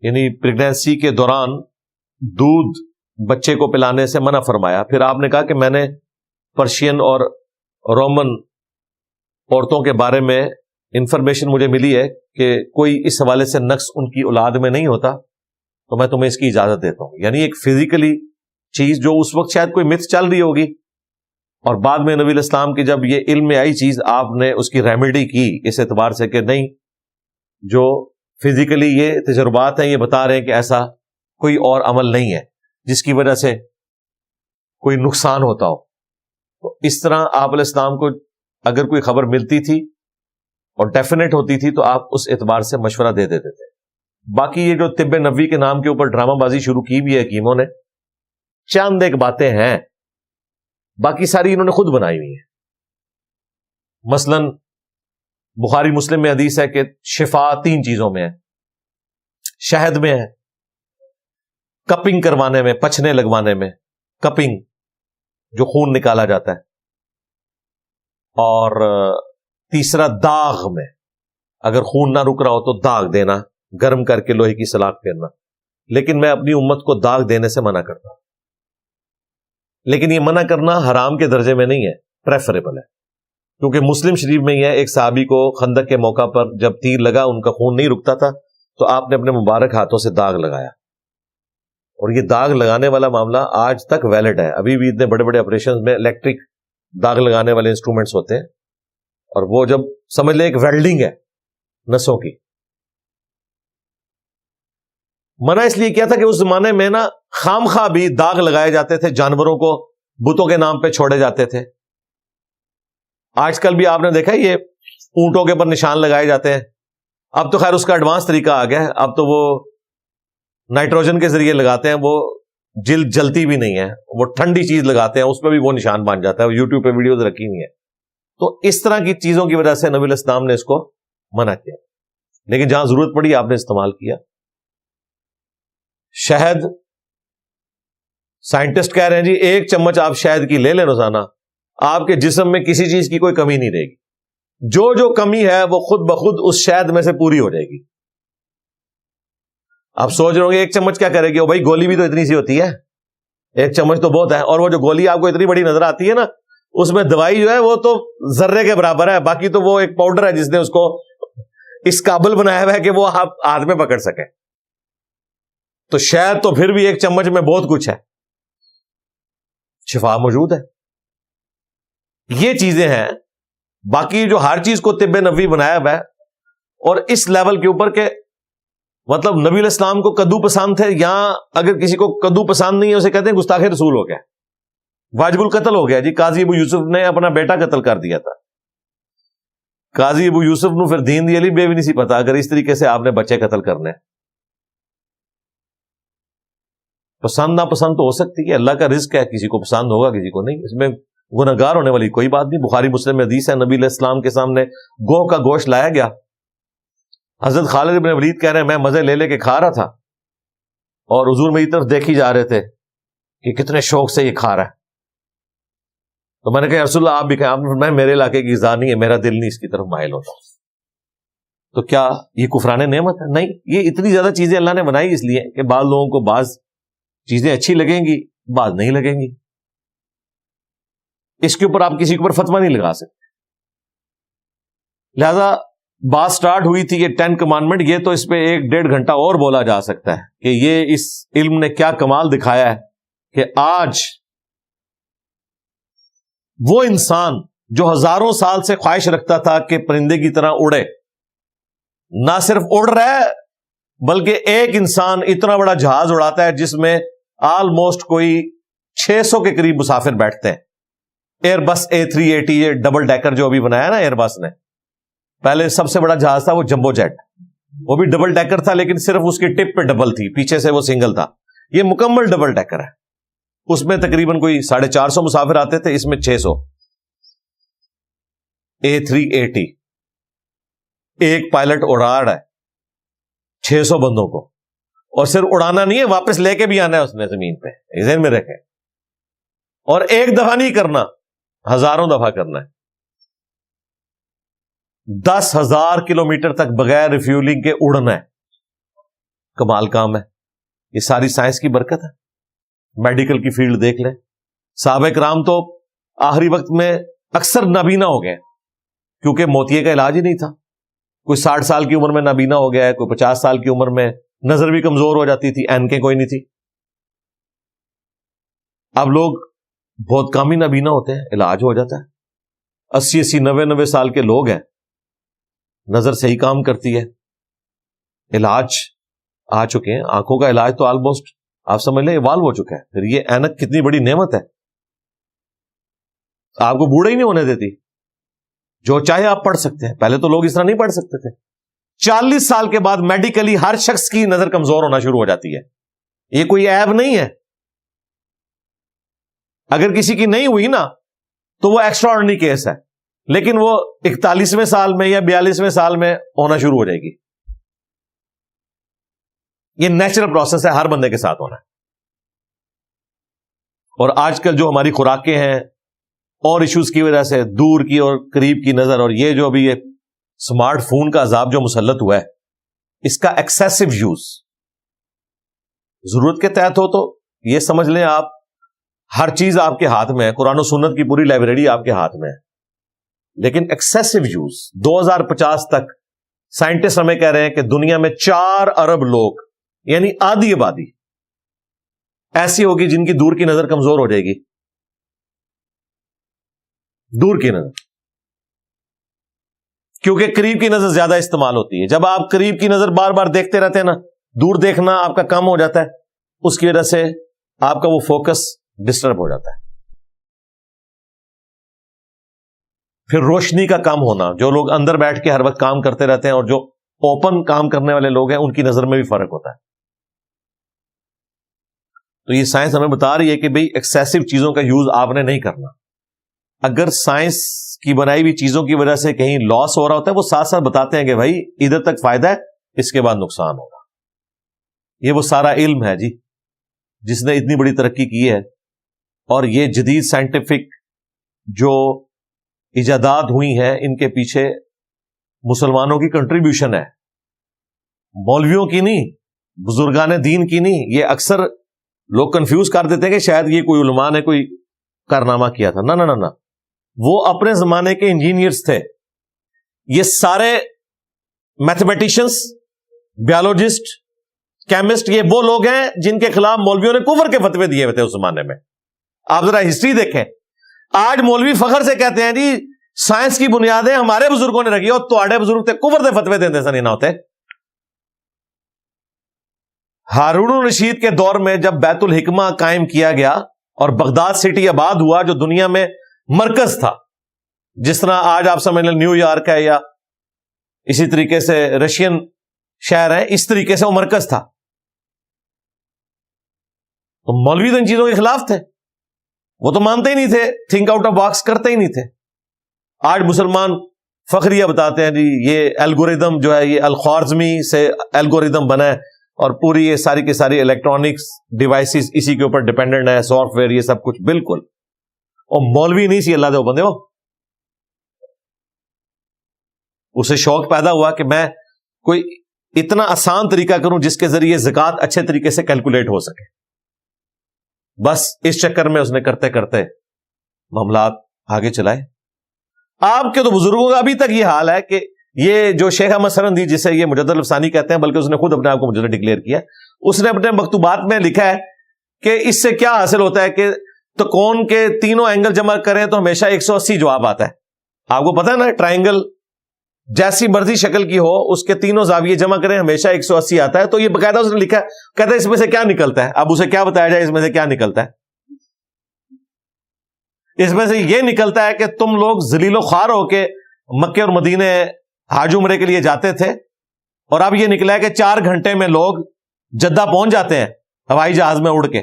یعنی پریگنینسی کے دوران دودھ بچے کو پلانے سے منع فرمایا. پھر آپ نے کہا کہ میں نے پرشین اور رومن عورتوں کے بارے میں انفارمیشن مجھے ملی ہے کہ کوئی اس حوالے سے نقص ان کی اولاد میں نہیں ہوتا، تو میں تمہیں اس کی اجازت دیتا ہوں. یعنی ایک فزیکلی چیز جو اس وقت شاید کوئی متھ چل رہی ہوگی، اور بعد میں نبی علیہ السلام کی جب یہ علم میں آئی چیز، آپ نے اس کی ریمیڈی کی اس اعتبار سے کہ نہیں، جو فزیکلی یہ تجربات ہیں یہ بتا رہے ہیں کہ ایسا کوئی اور عمل نہیں ہے جس کی وجہ سے کوئی نقصان ہوتا ہو. تو اس طرح آپ علیہ السلام کو اگر کوئی خبر ملتی تھی اور ڈیفینیٹ ہوتی تھی تو آپ اس اعتبار سے مشورہ دے دیتے تھے. باقی یہ جو طب نبوی کے نام کے اوپر ڈرامہ بازی شروع کی بھی ہے حکیموں نے، چند ایک باتیں ہیں، باقی ساری انہوں نے خود بنائی ہوئی ہیں. مثلا بخاری مسلم میں حدیث ہے کہ شفا 3 چیزوں میں ہے، شہد میں ہے، کپنگ کروانے میں، پچھنے لگوانے میں، کپنگ جو خون نکالا جاتا ہے، اور تیسرا داغ میں، اگر خون نہ رک رہا ہو تو داغ دینا، گرم کر کے لوہے کی سلاخ پھیرنا. لیکن میں اپنی امت کو داغ دینے سے منع کرتا ہوں. لیکن یہ منع کرنا حرام کے درجے میں نہیں ہے، پریفریبل ہے. کیونکہ مسلم شریف میں یہ ہے، ایک صحابی کو خندق کے موقع پر جب تیر لگا ان کا خون نہیں رکتا تھا تو آپ نے اپنے مبارک ہاتھوں سے داغ لگایا. اور یہ داغ لگانے والا معاملہ آج تک ویلڈ ہے. ابھی بھی اتنے بڑے بڑے آپریشن میں الیکٹرک داغ لگانے والے انسٹرومنٹس ہوتے ہیں، اور وہ جب سمجھ لیں ایک ویلڈنگ ہے نسوں کی. منع اس لیے کیا تھا کہ اس زمانے میں نا خام خواہ بھی داغ لگائے جاتے تھے، جانوروں کو بتوں کے نام پہ چھوڑے جاتے تھے. آج کل بھی آپ نے دیکھا یہ اونٹوں کے اوپر نشان لگائے جاتے ہیں. اب تو خیر اس کا ایڈوانس طریقہ آ گیا ہے, اب تو وہ نائٹروجن کے ذریعے لگاتے ہیں, وہ جلد جلتی بھی نہیں ہے, وہ ٹھنڈی چیز لگاتے ہیں, اس پہ بھی وہ نشان بن جاتا ہے. یوٹیوب پہ ویڈیوز رکھی ہوئی ہیں. تو اس طرح کی چیزوں کی وجہ سے نبی علیہ السلام نے اس کو منع کیا, لیکن جہاں ضرورت پڑی آپ نے استعمال کیا. شہد, سائنٹسٹ کہہ رہے ہیں جی 1 چمچ آپ شہد کی لے لیں روزانہ, آپ کے جسم میں کسی چیز کی کوئی کمی نہیں رہے گی. جو کمی ہے وہ خود بخود اس شہد میں سے پوری ہو جائے گی. آپ سوچ رہے ہوں گے 1 چمچ کیا کرے گی؟ بھائی گولی بھی تو اتنی سی ہوتی ہے, 1 چمچ تو بہت ہے. اور وہ جو گولی آپ کو اتنی بڑی نظر آتی ہے نا, اس میں دوائی جو ہے وہ تو ذرے کے برابر ہے, باقی تو وہ ایک پاؤڈر ہے جس نے اس کو اس قابل بنایا ہوا ہے کہ وہ آپ ہاتھ میں پکڑ سکے. تو شاید تو پھر بھی 1 چمچ میں بہت کچھ ہے, شفا موجود ہے. یہ چیزیں ہیں. باقی جو ہر چیز کو طب نبوی بنایا ہوا ہے, اور اس لیول کے اوپر کہ مطلب نبی علیہ السلام کو کدو پسند تھے, یا اگر کسی کو کدو پسند نہیں ہے اسے کہتے ہیں گستاخ رسول ہو گیا, واجب القتل ہو گیا. جی قاضی ابو یوسف نے اپنا بیٹا قتل کر دیا تھا. قاضی ابو یوسف نو پھر دین دی علی بے بھی نہیں سی پتا اگر اس طریقے سے آپ نے بچے قتل کرنے. پسند ناپسند تو ہو سکتی ہے, اللہ کا رزق ہے, کسی کو پسند ہوگا کسی کو نہیں, اس میں گنہگار ہونے والی کوئی بات نہیں. بخاری مسلم میں حدیث ہے, نبی علیہ السلام کے سامنے گوہ کا گوشت لایا گیا. حضرت خالد بن ولید کہہ رہے ہیں میں مزے لے لے کے کھا رہا تھا, اور حضور میری طرف دیکھ ہی جا رہے تھے کہ کتنے شوق سے یہ کھا رہا ہے. تو میں نے کہا رسول اللہ آپ بھی کہیں, میں میرے علاقے کی غذا نہیں ہے, میرا دل نہیں اس کی طرف مائل ہوتا. تو کیا یہ کفران نعمت ہے؟ نہیں, یہ اتنی زیادہ چیزیں اللہ نے بنائی اس لیے کہ بعض لوگوں کو بعض چیزیں اچھی لگیں گی, بعض نہیں لگیں گی. اس کے اوپر آپ کسی کے اوپر فتویٰ نہیں لگا سکتے. لہذا بات سٹارٹ ہوئی تھی یہ 10 کمانڈمنٹ, یہ تو اس پہ 1-1.5 گھنٹہ اور بولا جا سکتا ہے کہ یہ اس علم نے کیا کمال دکھایا ہے کہ آج وہ انسان جو ہزاروں سال سے خواہش رکھتا تھا کہ پرندے کی طرح اڑے, نہ صرف اڑ رہا ہے بلکہ ایک انسان اتنا بڑا جہاز اڑاتا ہے جس میں آلموسٹ کوئی 600 کے قریب مسافر بیٹھتے ہیں. ایئر بس A380 یہ ڈبل ڈیکر جو ابھی بنایا نا ایئر بس نے, پہلے سب سے بڑا جہاز تھا وہ جمبو جیٹ, وہ بھی ڈبل ڈیکر تھا لیکن صرف اس کی ٹپ پہ ڈبل تھی, پیچھے سے وہ سنگل تھا. یہ مکمل ڈبل ڈیکر ہے, اس میں تقریباً کوئی 450 مسافر آتے تھے, اس میں 600. A380 ایک پائلٹ اڑا رہا ہے 600 بندوں کو, اور صرف اڑانا نہیں ہے, واپس لے کے بھی آنا ہے اس نے زمین پہ, ذہن میں رکھیں. اور ایک دفعہ نہیں کرنا, ہزاروں دفعہ کرنا ہے. 10,000 کلومیٹر تک بغیر ریفیولنگ کے اڑنا ہے. کمال کام ہے, یہ ساری سائنس کی برکت ہے. میڈیکل کی فیلڈ دیکھ لیں, صحابہ کرام تو آخری وقت میں اکثر نابینا ہو گئے کیونکہ موتیے کا علاج ہی نہیں تھا. کوئی 60 سال کی عمر میں نابینا ہو گیا ہے, کوئی 50 سال کی عمر میں, نظر بھی کمزور ہو جاتی تھی, اینکیں کوئی نہیں تھی. اب لوگ بہت کم ہی نابینا ہوتے ہیں, علاج ہو جاتا ہے. 80 90 سال کے لوگ ہیں, نظر صحیح کام کرتی ہے, علاج آ چکے ہیں. آنکھوں کا علاج تو آلموسٹ آپ سمجھ لیں ایوالو ہو چکا ہے. پھر یہ اینک کتنی بڑی نعمت ہے, آپ کو بوڑھا ہی نہیں ہونے دیتی, جو چاہے آپ پڑھ سکتے ہیں. پہلے تو لوگ اس طرح نہیں پڑھ سکتے تھے. 40 سال کے بعد میڈیکلی ہر شخص کی نظر کمزور ہونا شروع ہو جاتی ہے. یہ کوئی عیب نہیں ہے. اگر کسی کی نہیں ہوئی نا تو وہ ایکسٹرا آرڈنری کیس ہے, لیکن وہ 41ویں سال میں یا 42ویں سال میں ہونا شروع ہو جائے گی. یہ نیچرل پروسیس ہے, ہر بندے کے ساتھ ہونا ہے. اور آج کل جو ہماری خوراکیں ہیں اور ایشوز کی وجہ سے دور کی اور قریب کی نظر, اور یہ جو ابھی یہ سمارٹ فون کا عذاب جو مسلط ہوا ہے, اس کا ایکسیسو یوز ضرورت کے تحت ہو تو یہ سمجھ لیں آپ ہر چیز آپ کے ہاتھ میں ہے, قرآن و سنت کی پوری لائبریری آپ کے ہاتھ میں ہے. لیکن ایکسیسو یوز 2050 تک سائنٹسٹ ہمیں کہہ رہے ہیں کہ دنیا میں 4 ارب لوگ یعنی آدھی آبادی ایسی ہوگی جن کی دور کی نظر کمزور ہو جائے گی. دور کی نظر, کیونکہ قریب کی نظر زیادہ استعمال ہوتی ہے. جب آپ قریب کی نظر بار بار دیکھتے رہتے ہیں نا, دور دیکھنا آپ کا کم ہو جاتا ہے, اس کی وجہ سے آپ کا وہ فوکس ڈسٹرب ہو جاتا ہے. پھر روشنی کا کم ہونا، جو لوگ اندر بیٹھ کے ہر وقت کام کرتے رہتے ہیں اور جو اوپن کام کرنے والے لوگ ہیں ان کی نظر میں بھی فرق ہوتا ہے. تو یہ سائنس ہمیں بتا رہی ہے کہ بھئی ایکسیسو چیزوں کا یوز آپ نے نہیں کرنا. اگر سائنس کی بنائی ہوئی چیزوں کی وجہ سے کہیں لاس ہو رہا ہوتا ہے، وہ ساتھ ساتھ بتاتے ہیں کہ بھائی ادھر تک فائدہ ہے، اس کے بعد نقصان ہوگا. یہ وہ سارا علم ہے جی جس نے اتنی بڑی ترقی کی ہے، اور یہ جدید سائنٹیفک جو ایجادات ہوئی ہیں ان کے پیچھے مسلمانوں کی کنٹریبیوشن ہے، مولویوں کی نہیں، بزرگان دین کی نہیں. یہ اکثر لوگ کنفیوز کر دیتے ہیں کہ شاید یہ کوئی علماء نے کوئی کارنامہ کیا تھا. نہ، وہ اپنے زمانے کے انجینئرز تھے. یہ سارے میتھمیٹیشینس، بیالوجسٹ، کیمسٹ، یہ وہ لوگ ہیں جن کے خلاف مولویوں نے کفر کے فتوے دیے ہوئے تھے اس زمانے میں. آپ ذرا ہسٹری دیکھیں. آج مولوی فخر سے کہتے ہیں جی سائنس کی بنیادیں ہمارے بزرگوں نے رکھی، اور تواڈے بزرگ تے کفر دے فتوے دیندے سن. نہ ہوتے. ہارون الرشید کے دور میں جب بیت الحکمہ قائم کیا گیا اور بغداد سٹی آباد ہوا جو دنیا میں مرکز تھا، جس طرح آج آپ سمجھ لیں نیو یارک ہے یا اسی طریقے سے رشین شہر ہے، اس طریقے سے وہ مرکز تھا. تو مولوی تو ان چیزوں کے خلاف تھے، وہ تو مانتے ہی نہیں تھے، تھنک آؤٹ آف باکس کرتے ہی نہیں تھے. آج مسلمان فخریہ بتاتے ہیں جی یہ الگوریدم جو ہے یہ الخوارزمی سے الگوریدم بنا ہے، اور پوری یہ ساری کی ساری الیکٹرانکس ڈیوائسز اسی کے اوپر ڈیپینڈنٹ ہے، سافٹ ویئر، یہ سب کچھ. بالکل. اور مولوی نہیں سی اللہ دے بندے ہو، اسے شوق پیدا ہوا کہ میں کوئی اتنا آسان طریقہ کروں جس کے ذریعے زکوٰۃ اچھے طریقے سے کیلکولیٹ ہو سکے. بس اس چکر میں اس نے کرتے کرتے معاملات آگے چلائے. آپ کے تو بزرگوں کا ابھی تک یہ حال ہے کہ یہ جو شیخ احمد سرندی، جسے یہ مجدد الافسانی کہتے ہیں، بلکہ اس نے خود اپنے آپ کو مجدد ڈکلیئر کیا، اس نے اپنے مکتوبات میں لکھا ہے کہ اس سے کیا حاصل ہوتا ہے کہ تکون کے تینوں اینگل جمع کریں تو ہمیشہ 180 جواب آتا ہے. آپ کو پتا ہے نا، ٹرائنگل جیسی مرضی شکل کی ہو اس کے تینوں زاویے جمع کریں ہمیشہ 180 آتا ہے. تو یہ باقاعدہ اس نے لکھا ہے، کہتا ہے اس میں سے کیا نکلتا ہے. اب اسے کیا بتایا جائے اس میں سے کیا نکلتا ہے؟ اس میں سے یہ نکلتا ہے کہ تم لوگ ذلیل و خوار ہو کے مکے اور مدینے حج عمرے کے لیے جاتے تھے، اور اب یہ نکلا ہے کہ 4 گھنٹے میں لوگ جدہ پہنچ جاتے ہیں ہوائی جہاز میں اڑ کے.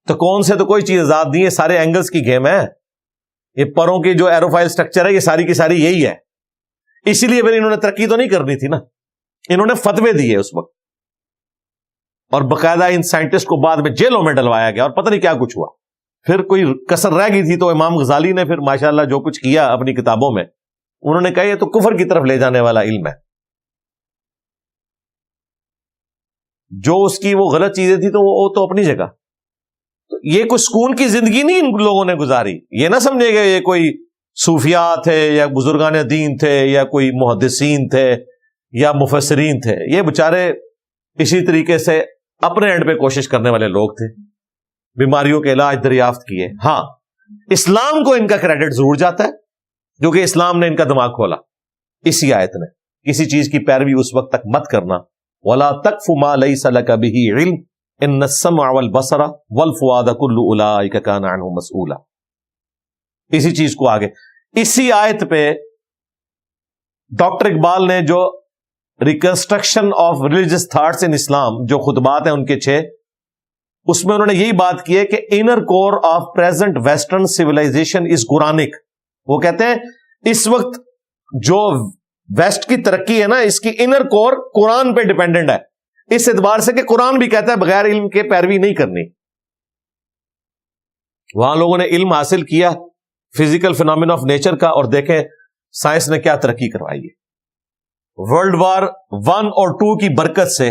تو کون سے تو کوئی چیز آزاد نہیں ہے، سارے اینگلز کی گیم ہے. یہ پروں کی جو ایروفائل سٹرکچر ہے یہ ساری کی ساری یہی ہے. اسی لیے پھر انہوں نے ترقی تو نہیں کرنی تھی نا، انہوں نے فتوے دیے اس وقت، اور باقاعدہ ان سائنٹسٹ کو بعد میں جیلوں میں ڈلوایا گیا اور پتہ نہیں کیا کچھ ہوا. پھر کوئی کسر رہ گئی تھی تو امام غزالی نے پھر ماشاءاللہ جو کچھ کیا اپنی کتابوں میں، انہوں نے کہا یہ تو کفر کی طرف لے جانے والا علم ہے. جو اس کی وہ غلط چیزیں تھی تو وہ تو اپنی جگہ. یہ کوئی سکون کی زندگی نہیں ان لوگوں نے گزاری. یہ نہ سمجھے گا یہ کوئی صوفیاء تھے یا بزرگان دین تھے یا کوئی محدثین تھے یا مفسرین تھے. یہ بےچارے اسی طریقے سے اپنے اینڈ پہ کوشش کرنے والے لوگ تھے، بیماریوں کے علاج دریافت کیے. ہاں اسلام کو ان کا کریڈٹ ضرور جاتا ہے کیونکہ اسلام نے ان کا دماغ کھولا. اسی آیت نے کسی چیز کی پیروی اس وقت تک مت کرنا، وَلَا تَقْفُ مَا لَيْسَ لَكَ بِهِ عِلْمٌ إِنَّ السَّمْعَ وَالْبَصَرَ وَالْفُؤَادَ كُلُّ أُولَٰئِكَ كَانَ عَنْهُ مسئولا. اسی چیز کو آگے اسی آیت پہ ڈاکٹر اقبال نے جو reconstruction of religious thoughts in Islam جو خطبات ہیں ان کے 6، اس میں انہوں نے یہی بات کی ہے کہ inner core of present western civilisation is Quranic. وہ کہتے ہیں اس وقت جو ویسٹ کی ترقی ہے نا، اس کی انر کور قرآن پہ ڈیپینڈنٹ ہے، اس اعتبار سے کہ قرآن بھی کہتا ہے بغیر علم کے پیروی نہیں کرنی. وہاں لوگوں نے علم حاصل کیا فزیکل فینومینا آف نیچر کا، اور دیکھیں سائنس نے کیا ترقی کروائی ہے. ورلڈ وار 1 اور 2 کی برکت سے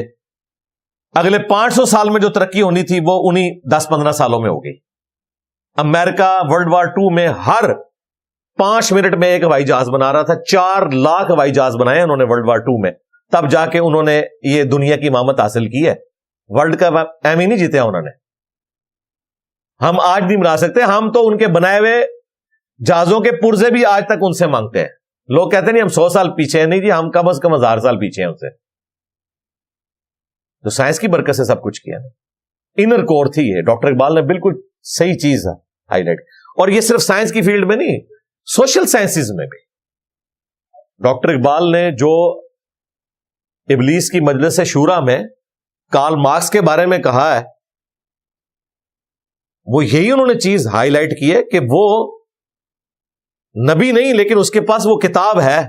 اگلے 500 سال میں جو ترقی ہونی تھی وہ انہی 10-15 سالوں میں ہو گئی. امریکہ ورلڈ وار 2 میں ہر 5 منٹ میں ایک ہوائی جہاز بنا رہا تھا. 4 لاکھ ہوائی جہاز بنائے انہوں نے ورلڈ وار 2 میں، تب جا کے انہوں نے یہ دنیا کی امامت حاصل کی ہے. ورلڈ کا ایمی نہیں جیتے انہوں نے. ہم آج نہیں بنا سکتے، ہم تو ان کے بنائے ہوئے جہازوں کے پرزے بھی آج تک ان سے مانگتے ہیں. لوگ کہتے نہیں ہم 100 سال پیچھے ہیں، نہیں جی ہم کم از کم 1000 سال پیچھے ہیں ان سے. تو سائنس کی برکت سے سب کچھ کیا نا. انر کور تھی یہ. ڈاکٹر اقبال نے بالکل صحیح چیز ہائی لائٹ. اور یہ صرف سائنس کی فیلڈ میں نہیں، سوشل سائنسز میں بھی. ڈاکٹر اقبال نے جو ابلیس کی مجلس شورا میں کارل مارکس کے بارے میں کہا ہے، وہ یہی انہوں نے چیز ہائی لائٹ کی ہے کہ وہ نبی نہیں، لیکن اس کے پاس وہ کتاب ہے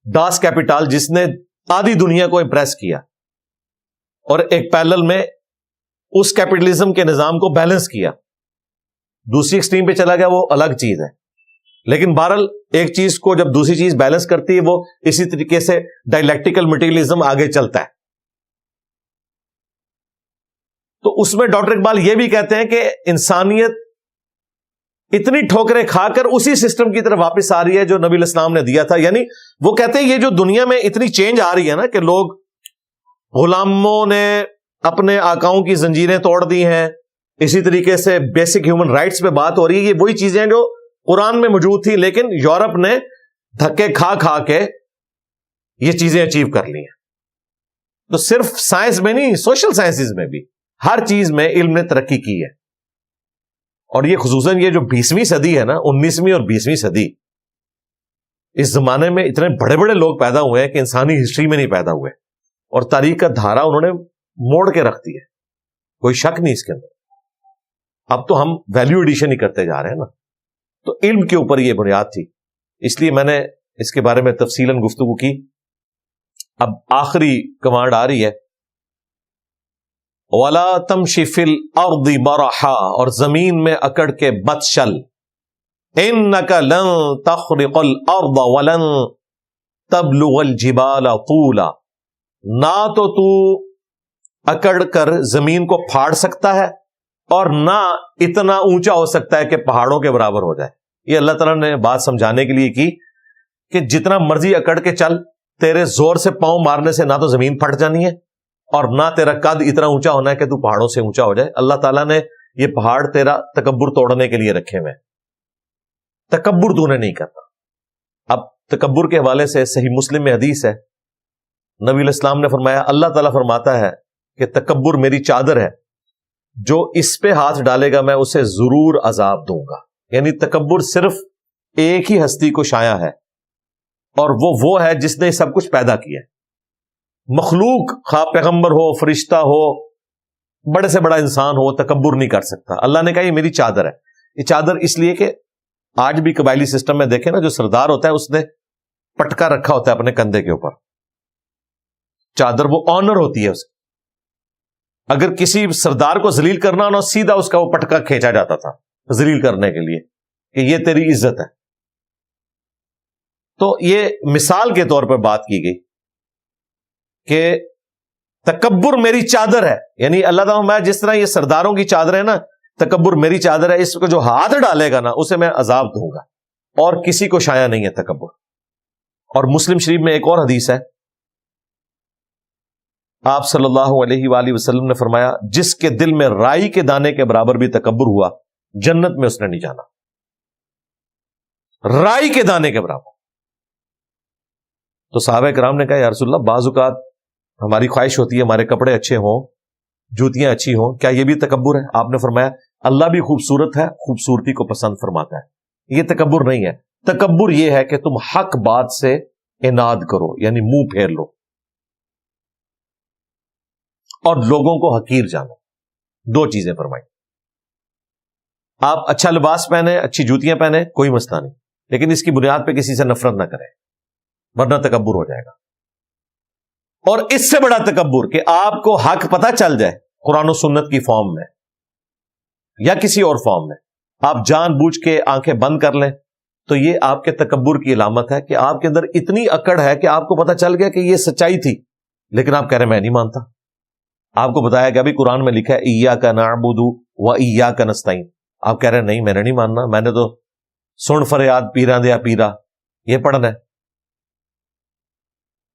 ڈاس کیپیٹال، جس نے آدھی دنیا کو امپریس کیا اور ایک پیرلل میں اس کیپٹلزم کے نظام کو بیلنس کیا. دوسری ایکسٹریم پہ چلا گیا، وہ الگ چیز ہے. لیکن بہرحال ایک چیز کو جب دوسری چیز بیلنس کرتی ہے، وہ اسی طریقے سے ڈائلیکٹیکل مٹیریلزم آگے چلتا ہے. تو اس میں ڈاکٹر اقبال یہ بھی کہتے ہیں کہ انسانیت اتنی ٹھوکریں کھا کر اسی سسٹم کی طرف واپس آ رہی ہے جو نبی الاسلام نے دیا تھا. یعنی وہ کہتے ہیں یہ جو دنیا میں اتنی چینج آ رہی ہے نا، کہ لوگ غلاموں نے اپنے آقاؤں کی زنجیریں توڑ دی ہیں، اسی طریقے سے بیسک ہیومن رائٹس پہ بات ہو رہی ہے، یہ وہی چیزیں ہیں جو قرآن میں موجود تھی، لیکن یورپ نے دھکے کھا کھا کے یہ چیزیں اچیو کر لی ہیں. تو صرف سائنس میں نہیں، سوشل سائنسز میں بھی ہر چیز میں علم نے ترقی کی ہے. اور یہ خصوصاً یہ جو 20ویں صدی ہے نا، 19ویں اور 20ویں صدی، اس زمانے میں اتنے بڑے بڑے لوگ پیدا ہوئے ہیں کہ انسانی ہسٹری میں نہیں پیدا ہوئے، اور تاریخ کا دھارا انہوں نے موڑ کے رکھ دی ہے، کوئی شک نہیں اس کے اندر. اب تو ہم ویلیو ایڈیشن ہی کرتے جا رہے ہیں نا. تو علم کے اوپر یہ بنیاد تھی، اس لیے میں نے اس کے بارے میں تفصیلاً گفتگو کی. اب آخری کمانڈ آ رہی ہے، وَلَا تَمْشِ فِي الْأَرْضِ مَرَحًا، اور زمین میں اکڑ کے مت چل، إِنَّكَ لَن تَخْرِقَ الْأَرْضَ وَلَن تَبْلُغَ الْجِبَالَ طُولًا، نہ تو تو اکڑ کر زمین کو پھاڑ سکتا ہے اور نہ اتنا اونچا ہو سکتا ہے کہ پہاڑوں کے برابر ہو جائے. یہ اللہ تعالیٰ نے بات سمجھانے کے لیے کی کہ جتنا مرضی اکڑ کے چل، تیرے زور سے پاؤں مارنے سے نہ تو زمین پھٹ جانی ہے اور نہ تیرا قد اتنا اونچا ہونا ہے کہ تو پہاڑوں سے اونچا ہو جائے. اللہ تعالیٰ نے یہ پہاڑ تیرا تکبر توڑنے کے لیے رکھے ہوئے، تکبر تو نے نہیں کرنا. اب تکبر کے حوالے سے صحیح مسلم میں حدیث ہے، نبی علیہ السلام نے فرمایا، اللہ تعالیٰ فرماتا ہے کہ تکبر میری چادر ہے، جو اس پہ ہاتھ ڈالے گا میں اسے ضرور عذاب دوں گا. یعنی تکبر صرف ایک ہی ہستی کو شایع ہے، اور وہ ہے جس نے سب کچھ پیدا کیا. مخلوق خواہ پیغمبر ہو، فرشتہ ہو، بڑے سے بڑا انسان ہو، تکبر نہیں کر سکتا. اللہ نے کہا یہ میری چادر ہے. یہ چادر اس لیے کہ آج بھی قبائلی سسٹم میں دیکھیں نا، جو سردار ہوتا ہے اس نے پٹکا رکھا ہوتا ہے اپنے کندھے کے اوپر، چادر وہ آنر ہوتی ہے اس کی. اگر کسی سردار کو ذلیل کرنا نہ، سیدھا اس کا وہ پٹکا کھینچا جاتا تھا ذلیل کرنے کے لیے کہ یہ تیری عزت ہے. تو یہ مثال کے طور پر بات کی گئی کہ تکبر میری چادر ہے. یعنی اللہ تعالیٰ میں جس طرح یہ سرداروں کی چادر ہے نا، تکبر میری چادر ہے، اس کو جو ہاتھ ڈالے گا نا اسے میں عذاب دوں گا. اور کسی کو شایع نہیں ہے تکبر. اور مسلم شریف میں ایک اور حدیث ہے، آپ صلی اللہ علیہ وآلہ وسلم نے فرمایا، جس کے دل میں رائی کے دانے کے برابر بھی تکبر ہوا، جنت میں اس نے نہیں جانا. رائی کے دانے کے برابر. تو صحابہ کرام نے کہا یا رسول اللہ، بعض اوقات ہماری خواہش ہوتی ہے ہمارے کپڑے اچھے ہوں، جوتیاں اچھی ہوں، کیا یہ بھی تکبر ہے؟ آپ نے فرمایا اللہ بھی خوبصورت ہے، خوبصورتی کو پسند فرماتا ہے. یہ تکبر نہیں ہے. تکبر یہ ہے کہ تم حق بات سے اناد کرو، یعنی منہ پھیر لو اور لوگوں کو حقیر جانو. دو چیزیں فرمائی. آپ اچھا لباس پہنے، اچھی جوتیاں پہنے، کوئی مسئلہ نہیں، لیکن اس کی بنیاد پہ کسی سے نفرت نہ کریں، ورنہ تکبر ہو جائے گا. اور اس سے بڑا تکبر کہ آپ کو حق پتہ چل جائے قرآن و سنت کی فارم میں یا کسی اور فارم میں، آپ جان بوجھ کے آنکھیں بند کر لیں، تو یہ آپ کے تکبر کی علامت ہے کہ آپ کے اندر اتنی اکڑ ہے کہ آپ کو پتہ چل گیا کہ یہ سچائی تھی، لیکن آپ کہہ رہے ہیں میں نہیں مانتا. آپ کو بتایا گیا بھی قرآن میں لکھا ہے ایاک نعبد و ایاک نستعین، آپ کہہ رہے ہیں نہیں میں نے نہیں ماننا، میں نے تو سن فریاد پیراں دیا پیرا یہ پڑھنا ہے.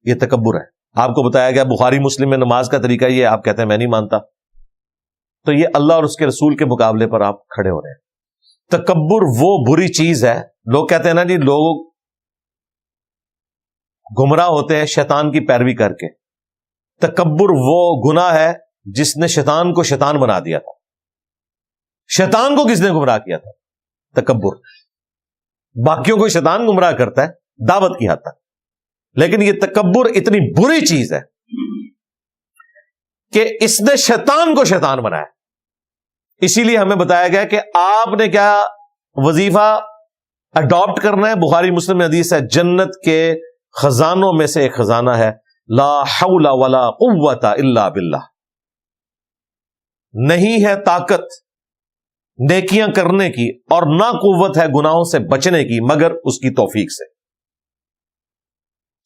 یہ تکبر ہے. آپ کو بتایا گیا بخاری مسلم میں نماز کا طریقہ یہ، آپ کہتے ہیں میں نہیں مانتا. تو یہ اللہ اور اس کے رسول کے مقابلے پر آپ کھڑے ہو رہے ہیں. تکبر وہ بری چیز ہے. لوگ کہتے ہیں نا جی لوگ گمراہ ہوتے ہیں شیطان کی پیروی کر کے. تکبر وہ گناہ ہے جس نے شیطان کو شیطان بنا دیا تھا. شیطان کو کس نے گمراہ کیا تھا؟ تکبر. باقیوں کو شیطان گمراہ کرتا ہے دعوت کی حد تک، لیکن یہ تکبر اتنی بری چیز ہے کہ اس نے شیطان کو شیطان بنایا. اسی لیے ہمیں بتایا گیا کہ آپ نے کیا وظیفہ اڈاپٹ کرنا ہے. بخاری مسلم میں حدیث ہے، جنت کے خزانوں میں سے ایک خزانہ ہے لا حول ولا قوت الا باللہ. نہیں ہے طاقت نیکیاں کرنے کی اور نہ قوت ہے گناہوں سے بچنے کی مگر اس کی توفیق سے.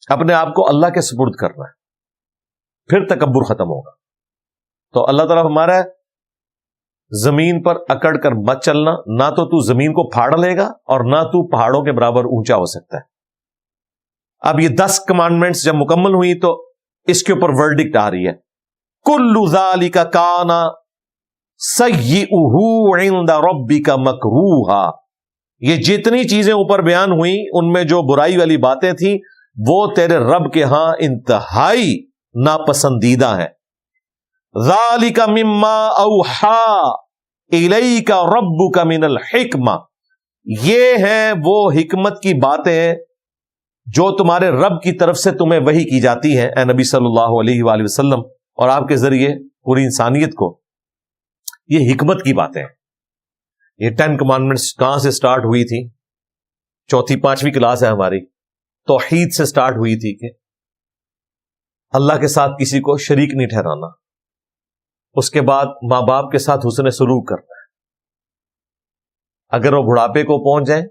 اپنے آپ کو اللہ کے سپرد کرنا ہے، پھر تکبر ختم ہوگا. تو اللہ تعالیٰ ہمارا ہے زمین پر اکڑ کر مت چلنا، نہ تو زمین کو پھاڑ لے گا اور نہ تو پہاڑوں کے برابر اونچا ہو سکتا ہے. اب یہ 10 کمانڈمنٹس جب مکمل ہوئی تو اس کے اوپر ورڈکٹ آ رہی ہے، کل ذالک کان سیئہ عند ربک مکروہا. یہ جتنی چیزیں اوپر بیان ہوئی ان میں جو برائی والی باتیں تھیں وہ تیرے رب کے ہاں انتہائی ناپسندیدہ ہیں. ذالک مما اوحی الیک ربک من الحکمہ. یہ ہیں وہ حکمت کی باتیں جو تمہارے رب کی طرف سے تمہیں وحی کی جاتی ہیں اے نبی صلی اللہ علیہ وآلہ وسلم، اور آپ کے ذریعے پوری انسانیت کو. یہ حکمت کی باتیں ہیں. یہ 10 کمانڈمنٹس کہاں سے سٹارٹ ہوئی تھی؟ 4تھی 5ویں کلاس ہے ہماری، توحید سے سٹارٹ ہوئی تھی کہ اللہ کے ساتھ کسی کو شریک نہیں ٹھہرانا. اس کے بعد ماں باپ کے ساتھ حسن سلوک کرنا ہے. اگر وہ بڑھاپے کو پہنچ جائیں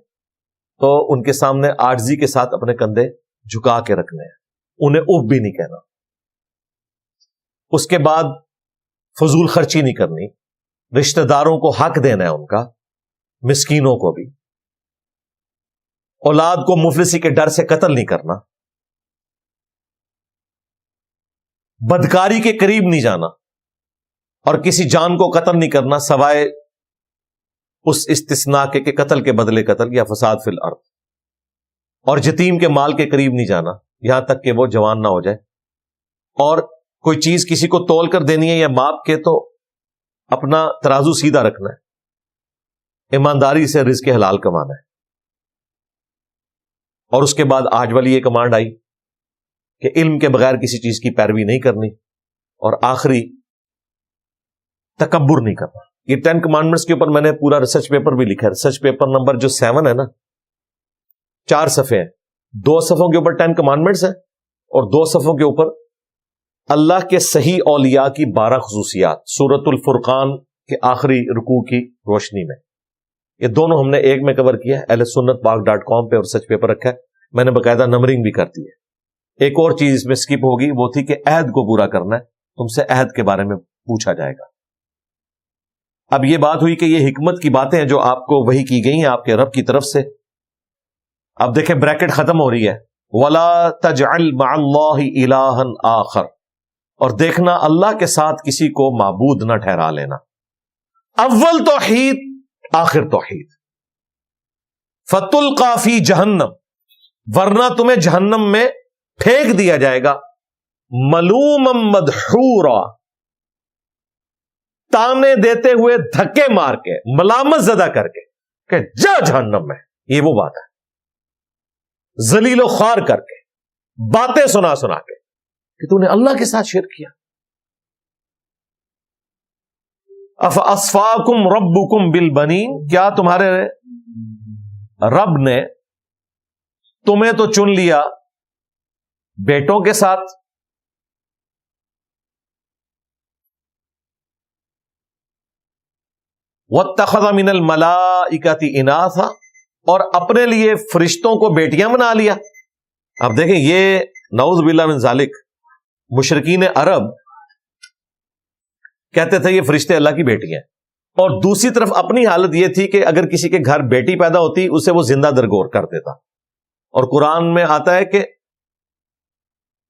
تو ان کے سامنے عاجزی کے ساتھ اپنے کندھے جھکا کے رکھنے ہیں، انہیں اف بھی نہیں کہنا. اس کے بعد فضول خرچی نہیں کرنی، رشتہ داروں کو حق دینا ہے ان کا، مسکینوں کو بھی. اولاد کو مفلسی کے ڈر سے قتل نہیں کرنا، بدکاری کے قریب نہیں جانا اور کسی جان کو قتل نہیں کرنا سوائے اس استثناء کے کہ قتل کے بدلے قتل یا فساد فی الارض. اور یتیم کے مال کے قریب نہیں جانا یہاں تک کہ وہ جوان نہ ہو جائے. اور کوئی چیز کسی کو تول کر دینی ہے یا ماپ کے تو اپنا ترازو سیدھا رکھنا ہے، ایمانداری سے رزق حلال کمانا ہے. اور اس کے بعد آج والی یہ کمانڈ آئی کہ علم کے بغیر کسی چیز کی پیروی نہیں کرنی، اور آخری تکبر نہیں کرنا. یہ 10 کمانڈمنٹس کے اوپر میں نے پورا ریسرچ پیپر بھی لکھا ہے. ریسرچ پیپر نمبر جو 7 ہے نا، 4 صفحے ہیں. 2 صفحوں کے اوپر 10 کمانڈمنٹس ہیں اور 2 صفحوں کے اوپر اللہ کے صحیح اولیاء کی 12 خصوصیات سورۃ الفرقان کے آخری رکوع کی روشنی میں. یہ دونوں ہم نے ایک میں کور کیا ہے. اہل سنت پاک.com پہ اور ریسرچ پیپر رکھا ہے. میں نے باقاعدہ نمبرنگ بھی کر دی ہے. ایک اور چیز اس میں سکپ ہوگی، وہ تھی کہ عہد کو پورا کرنا ہے. تم سے عہد کے بارے میں پوچھا جائے گا. اب یہ بات ہوئی کہ یہ حکمت کی باتیں ہیں جو آپ کو وحی کی گئی ہیں آپ کے رب کی طرف سے. اب دیکھیں بریکٹ ختم ہو رہی ہے، وَلَا تَجْعَلْ مَعَ اللَّهِ إِلَٰهًا آخر. اور دیکھنا اللہ کے ساتھ کسی کو معبود نہ ٹھہرا لینا. اول توحید آخر توحید. فَتُلْقَىٰ فِي جَهَنَّمَ، ورنہ تمہیں جہنم میں پھینک دیا جائے گا. مَلُومًا مَدْحُورًا، تانے دیتے ہوئے دھکے مار کے ملامت زدہ کر کے کہ جا جہنم میں. یہ وہ بات ہے، ذلیل و خوار کر کے باتیں سنا سنا کے کہ تو نے اللہ کے ساتھ شرک کیا. افاصفاکم ربکم بالبنین، کیا تمہارے رب نے تمہیں تو چن لیا بیٹوں کے ساتھ. وَاتَّخَذَ مِنَ الْمَلَائِكَةِ إِنَاثًا، اور اپنے لیے فرشتوں کو بیٹیاں بنا لیا. اب دیکھیں یہ نعوذ باللہ من ذالک، مشرکین عرب کہتے تھے یہ فرشتے اللہ کی بیٹی ہیں، اور دوسری طرف اپنی حالت یہ تھی کہ اگر کسی کے گھر بیٹی پیدا ہوتی اسے وہ زندہ درگور کر دیتا. اور قرآن میں آتا ہے کہ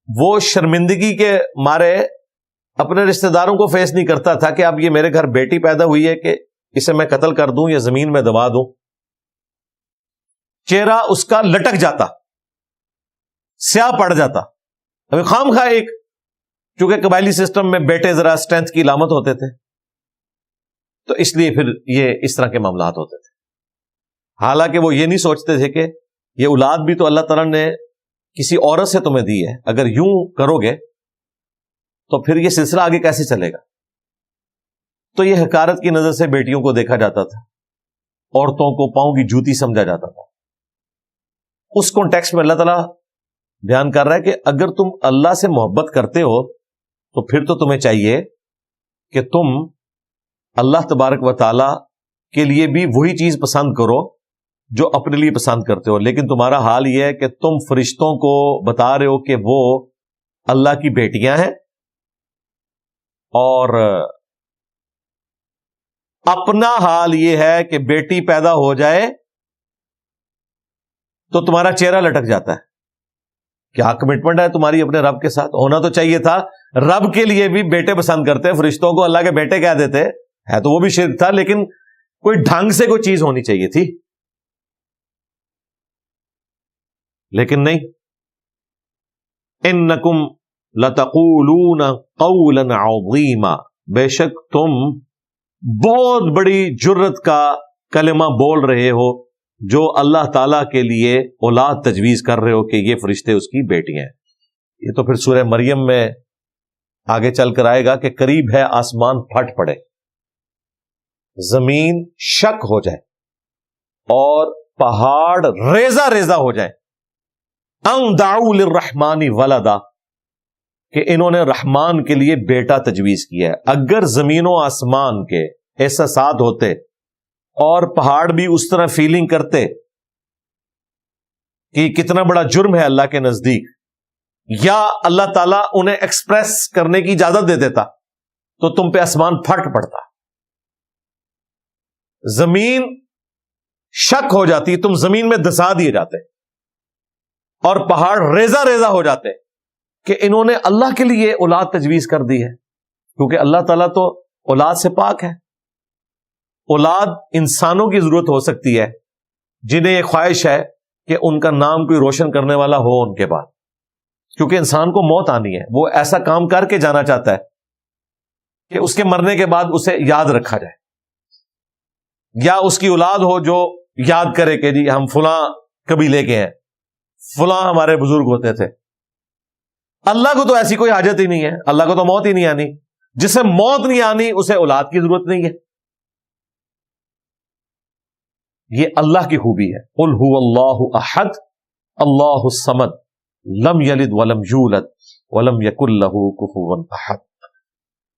وہ شرمندگی کے مارے اپنے رشتہ داروں کو فیس نہیں کرتا تھا کہ اب یہ میرے گھر بیٹی پیدا ہوئی ہے کہ اسے میں قتل کر دوں یا زمین میں دبا دوں. چہرہ اس کا لٹک جاتا، سیاہ پڑ جاتا. ابھی خام خواہ ایک، چونکہ قبائلی سسٹم میں بیٹے ذرا اسٹرینتھ کی علامت ہوتے تھے تو اس لیے پھر یہ اس طرح کے معاملات ہوتے تھے. حالانکہ وہ یہ نہیں سوچتے تھے کہ یہ اولاد بھی تو اللہ تعالیٰ نے کسی عورت سے تمہیں دی ہے، اگر یوں کرو گے تو پھر یہ سلسلہ آگے کیسے چلے گا؟ تو یہ حقارت کی نظر سے بیٹیوں کو دیکھا جاتا تھا، عورتوں کو پاؤں کی جوتی سمجھا جاتا تھا۔ اس کانٹیکسٹ میں اللہ تعالیٰ بیان کر رہا ہے کہ اگر تم اللہ سے محبت کرتے ہو تو پھر تو تمہیں چاہیے کہ تم اللہ تبارک و تعالی کے لیے بھی وہی چیز پسند کرو جو اپنے لیے پسند کرتے ہو، لیکن تمہارا حال یہ ہے کہ تم فرشتوں کو بتا رہے ہو کہ وہ اللہ کی بیٹیاں ہیں، اور اپنا حال یہ ہے کہ بیٹی پیدا ہو جائے تو تمہارا چہرہ لٹک جاتا ہے۔ کیا کمٹمنٹ ہے تمہاری اپنے رب کے ساتھ؟ ہونا تو چاہیے تھا۔ رب کے لیے بھی بیٹے پسند کرتے، فرشتوں کو اللہ کے بیٹے کہہ دیتے، ہے تو وہ بھی شرک تھا، لیکن کوئی ڈھنگ سے کوئی چیز ہونی چاہیے تھی، لیکن نہیں۔ انکم لتقولون قولا عظیما، بے شک تم بہت بڑی جرت کا کلمہ بول رہے ہو جو اللہ تعالی کے لیے اولاد تجویز کر رہے ہو کہ یہ فرشتے اس کی بیٹیاں ہیں۔ یہ تو پھر سورہ مریم میں آگے چل کر آئے گا کہ قریب ہے آسمان پھٹ پڑے، زمین شک ہو جائے اور پہاڑ ریزہ ریزہ ہو جائے، ان دعوا للرحمن ولدا، کہ انہوں نے رحمان کے لیے بیٹا تجویز کیا ہے۔ اگر زمین و آسمان کے احساسات ہوتے اور پہاڑ بھی اس طرح فیلنگ کرتے کہ کتنا بڑا جرم ہے اللہ کے نزدیک، یا اللہ تعالیٰ انہیں ایکسپریس کرنے کی اجازت دے دیتا تو تم پہ آسمان پھٹ پڑتا، زمین شک ہو جاتی، تم زمین میں دسا دیے جاتے اور پہاڑ ریزہ ریزہ ہو جاتے کہ انہوں نے اللہ کے لیے اولاد تجویز کر دی ہے، کیونکہ اللہ تعالیٰ تو اولاد سے پاک ہے۔ اولاد انسانوں کی ضرورت ہو سکتی ہے جنہیں یہ خواہش ہے کہ ان کا نام کوئی روشن کرنے والا ہو ان کے بعد، کیونکہ انسان کو موت آنی ہے، وہ ایسا کام کر کے جانا چاہتا ہے کہ اس کے مرنے کے بعد اسے یاد رکھا جائے، یا اس کی اولاد ہو جو یاد کرے کہ جی ہم فلاں قبیلے کے ہیں، فلاں ہمارے بزرگ ہوتے تھے۔ اللہ کو تو ایسی کوئی حاجت ہی نہیں ہے، اللہ کو تو موت ہی نہیں آنی، جسے موت نہیں آنی اسے اولاد کی ضرورت نہیں ہے۔ یہ اللہ کی خوبی ہے۔ قل هو اللہ احد اللہ الصمد لم یلد ولم یولد ولم یکن له کفوا احد۔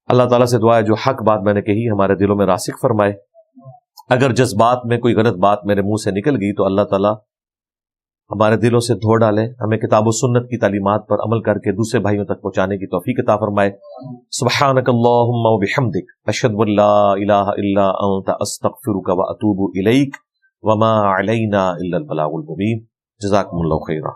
اللہ تعالیٰ سے دعا ہے جو حق بات میں نے کہی ہمارے دلوں میں راسخ فرمائے، اگر جذبات میں کوئی غلط بات میرے منہ سے نکل گئی تو اللہ تعالیٰ ہمارے دلوں سے دھو ڈالے، ہمیں کتاب و سنت کی تعلیمات پر عمل کر کے دوسرے بھائیوں تک پہنچانے کی توفیق عطا فرمائے۔ سبحانک اللہم و بحمدک، اشہد ان لا الہ الا انت، استغفرک و اتوب الیک، وما علینا الا البلاغ المبین۔ جزاکم اللہ خیرا۔